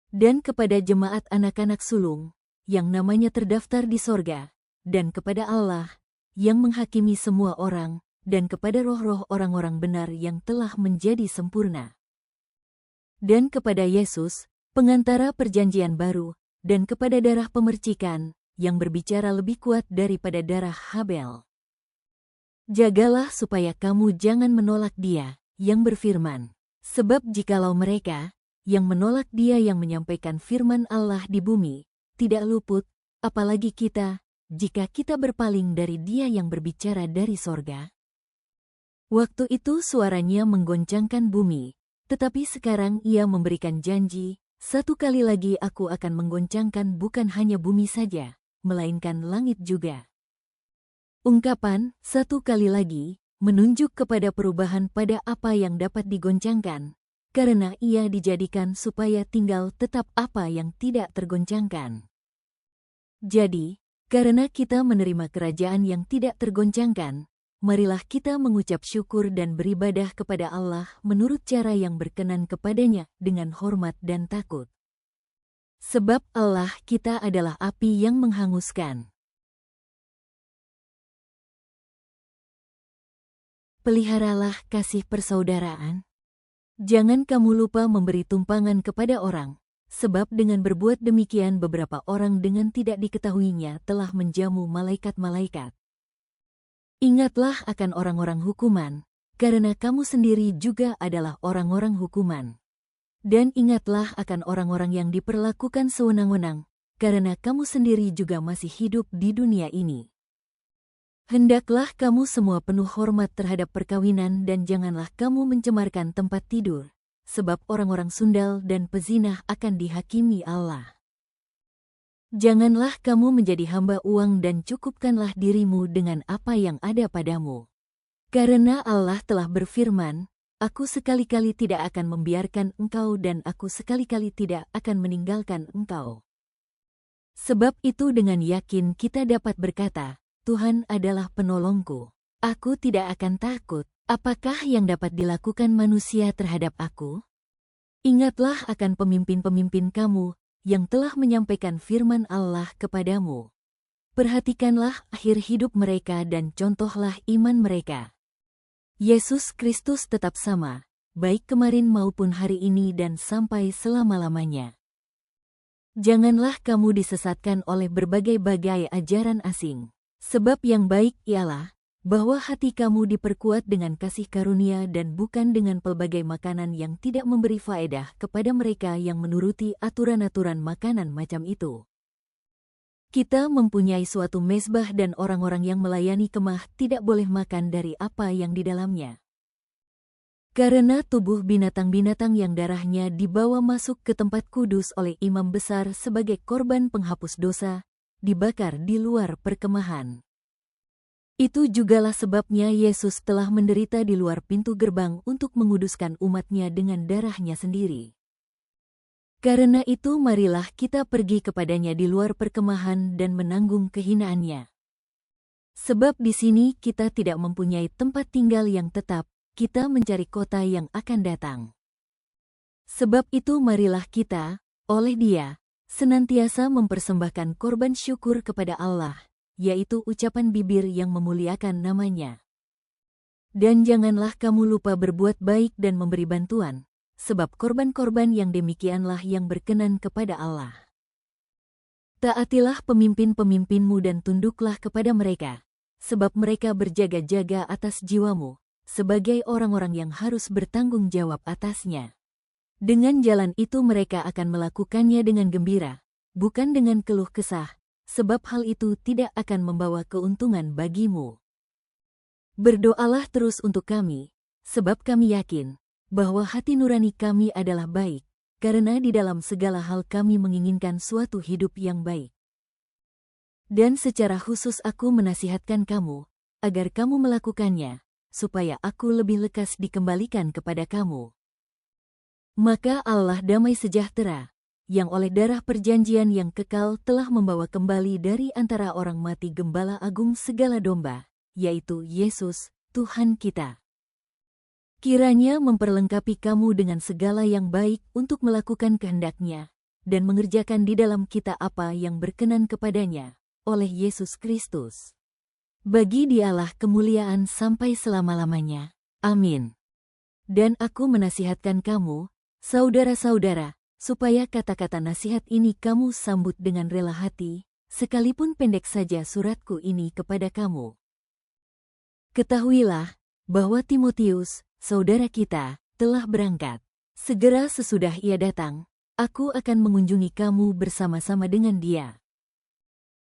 S1: Dan kepada jemaat anak-anak sulung, yang namanya terdaftar di sorga, dan kepada Allah, yang menghakimi semua orang, dan kepada roh-roh orang-orang benar yang telah menjadi sempurna. Dan kepada Yesus, pengantara perjanjian baru, dan kepada darah pemercikan, yang berbicara lebih kuat daripada darah Habel. Jagalah supaya kamu jangan menolak Dia yang berfirman, sebab jikalau mereka yang menolak Dia yang menyampaikan firman Allah di bumi tidak luput, apalagi kita, jika kita berpaling dari Dia yang berbicara dari sorga. Waktu itu suaranya menggoncangkan bumi, tetapi sekarang Ia memberikan janji, satu kali lagi Aku akan menggoncangkan bukan hanya bumi saja, melainkan langit juga. Ungkapan satu kali lagi menunjuk kepada perubahan pada apa yang dapat digoncangkan, karena ia dijadikan supaya tinggal tetap apa yang tidak tergoncangkan. Jadi, karena kita menerima kerajaan yang tidak tergoncangkan, marilah kita mengucap syukur dan beribadah kepada Allah menurut cara yang berkenan kepadanya dengan hormat dan takut. Sebab Allah kita adalah api yang menghanguskan. Peliharalah kasih persaudaraan. Jangan kamu lupa memberi tumpangan kepada orang, sebab dengan berbuat demikian beberapa orang dengan tidak diketahuinya telah menjamu malaikat-malaikat. Ingatlah akan orang-orang hukuman, karena kamu sendiri juga adalah orang-orang hukuman. Dan ingatlah akan orang-orang yang diperlakukan sewenang-wenang, karena kamu sendiri juga masih hidup di dunia ini. Hendaklah kamu semua penuh hormat terhadap perkawinan dan janganlah kamu mencemarkan tempat tidur, sebab orang-orang sundal dan pezinah akan dihakimi Allah. Janganlah kamu menjadi hamba uang dan cukupkanlah dirimu dengan apa yang ada padamu. Karena Allah telah berfirman, Aku sekali-kali tidak akan membiarkan engkau dan aku sekali-kali tidak akan meninggalkan engkau. Sebab itu dengan yakin kita dapat berkata, Tuhan adalah penolongku. Aku tidak akan takut. Apakah yang dapat dilakukan manusia terhadap aku? Ingatlah akan pemimpin-pemimpin kamu yang telah menyampaikan firman Allah kepadamu. Perhatikanlah akhir hidup mereka dan contohlah iman mereka. Yesus Kristus tetap sama, baik kemarin maupun hari ini dan sampai selama-lamanya. Janganlah kamu disesatkan oleh berbagai-bagai ajaran asing. Sebab yang baik ialah bahwa hati kamu diperkuat dengan kasih karunia dan bukan dengan pelbagai makanan yang tidak memberi faedah kepada mereka yang menuruti aturan-aturan makanan macam itu. Kita mempunyai suatu mezbah dan orang-orang yang melayani kemah tidak boleh makan dari apa yang di dalamnya. Karena tubuh binatang-binatang yang darahnya dibawa masuk ke tempat kudus oleh imam besar sebagai korban penghapus dosa, dibakar di luar perkemahan. Itu jugalah sebabnya Yesus telah menderita di luar pintu gerbang untuk menguduskan umatnya dengan darahnya sendiri. Karena itu marilah kita pergi kepadanya di luar perkemahan dan menanggung kehinaannya. Sebab di sini kita tidak mempunyai tempat tinggal yang tetap, kita mencari kota yang akan datang. Sebab itu marilah kita, oleh Dia, senantiasa mempersembahkan korban syukur kepada Allah, yaitu ucapan bibir yang memuliakan namanya. Dan janganlah kamu lupa berbuat baik dan memberi bantuan, sebab korban-korban yang demikianlah yang berkenan kepada Allah. Taatilah pemimpin-pemimpinmu dan tunduklah kepada mereka, sebab mereka berjaga-jaga atas jiwamu, sebagai orang-orang yang harus bertanggung jawab atasnya. Dengan jalan itu mereka akan melakukannya dengan gembira, bukan dengan keluh kesah, sebab hal itu tidak akan membawa keuntungan bagimu. Berdoalah terus untuk kami, sebab kami yakin bahwa hati nurani kami adalah baik, karena di dalam segala hal kami menginginkan suatu hidup yang baik. Dan secara khusus aku menasihatkan kamu, agar kamu melakukannya, supaya aku lebih lekas dikembalikan kepada kamu. Maka Allah damai sejahtera, yang oleh darah perjanjian yang kekal telah membawa kembali dari antara orang mati Gembala Agung segala domba, yaitu Yesus, Tuhan kita. Kiranya memperlengkapi kamu dengan segala yang baik untuk melakukan kehendak-Nya, dan mengerjakan di dalam kita apa yang berkenan kepadanya, oleh Yesus Kristus. Bagi Dialah kemuliaan sampai selama-lamanya. Amin. Dan aku menasihatkan kamu, saudara-saudara, supaya kata-kata nasihat ini kamu sambut dengan rela hati, sekalipun pendek saja suratku ini kepada kamu. Ketahuilah bahwa Timotius, saudara kita, telah berangkat. Segera sesudah ia datang, aku akan mengunjungi kamu bersama-sama dengan dia.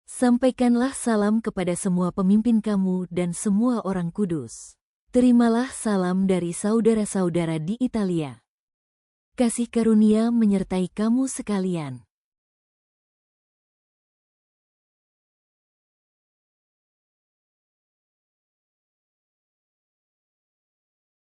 S1: Sampaikanlah salam kepada semua pemimpin kamu dan semua orang kudus. Terimalah salam dari saudara-saudara di Italia. Kasih karunia menyertai kamu sekalian.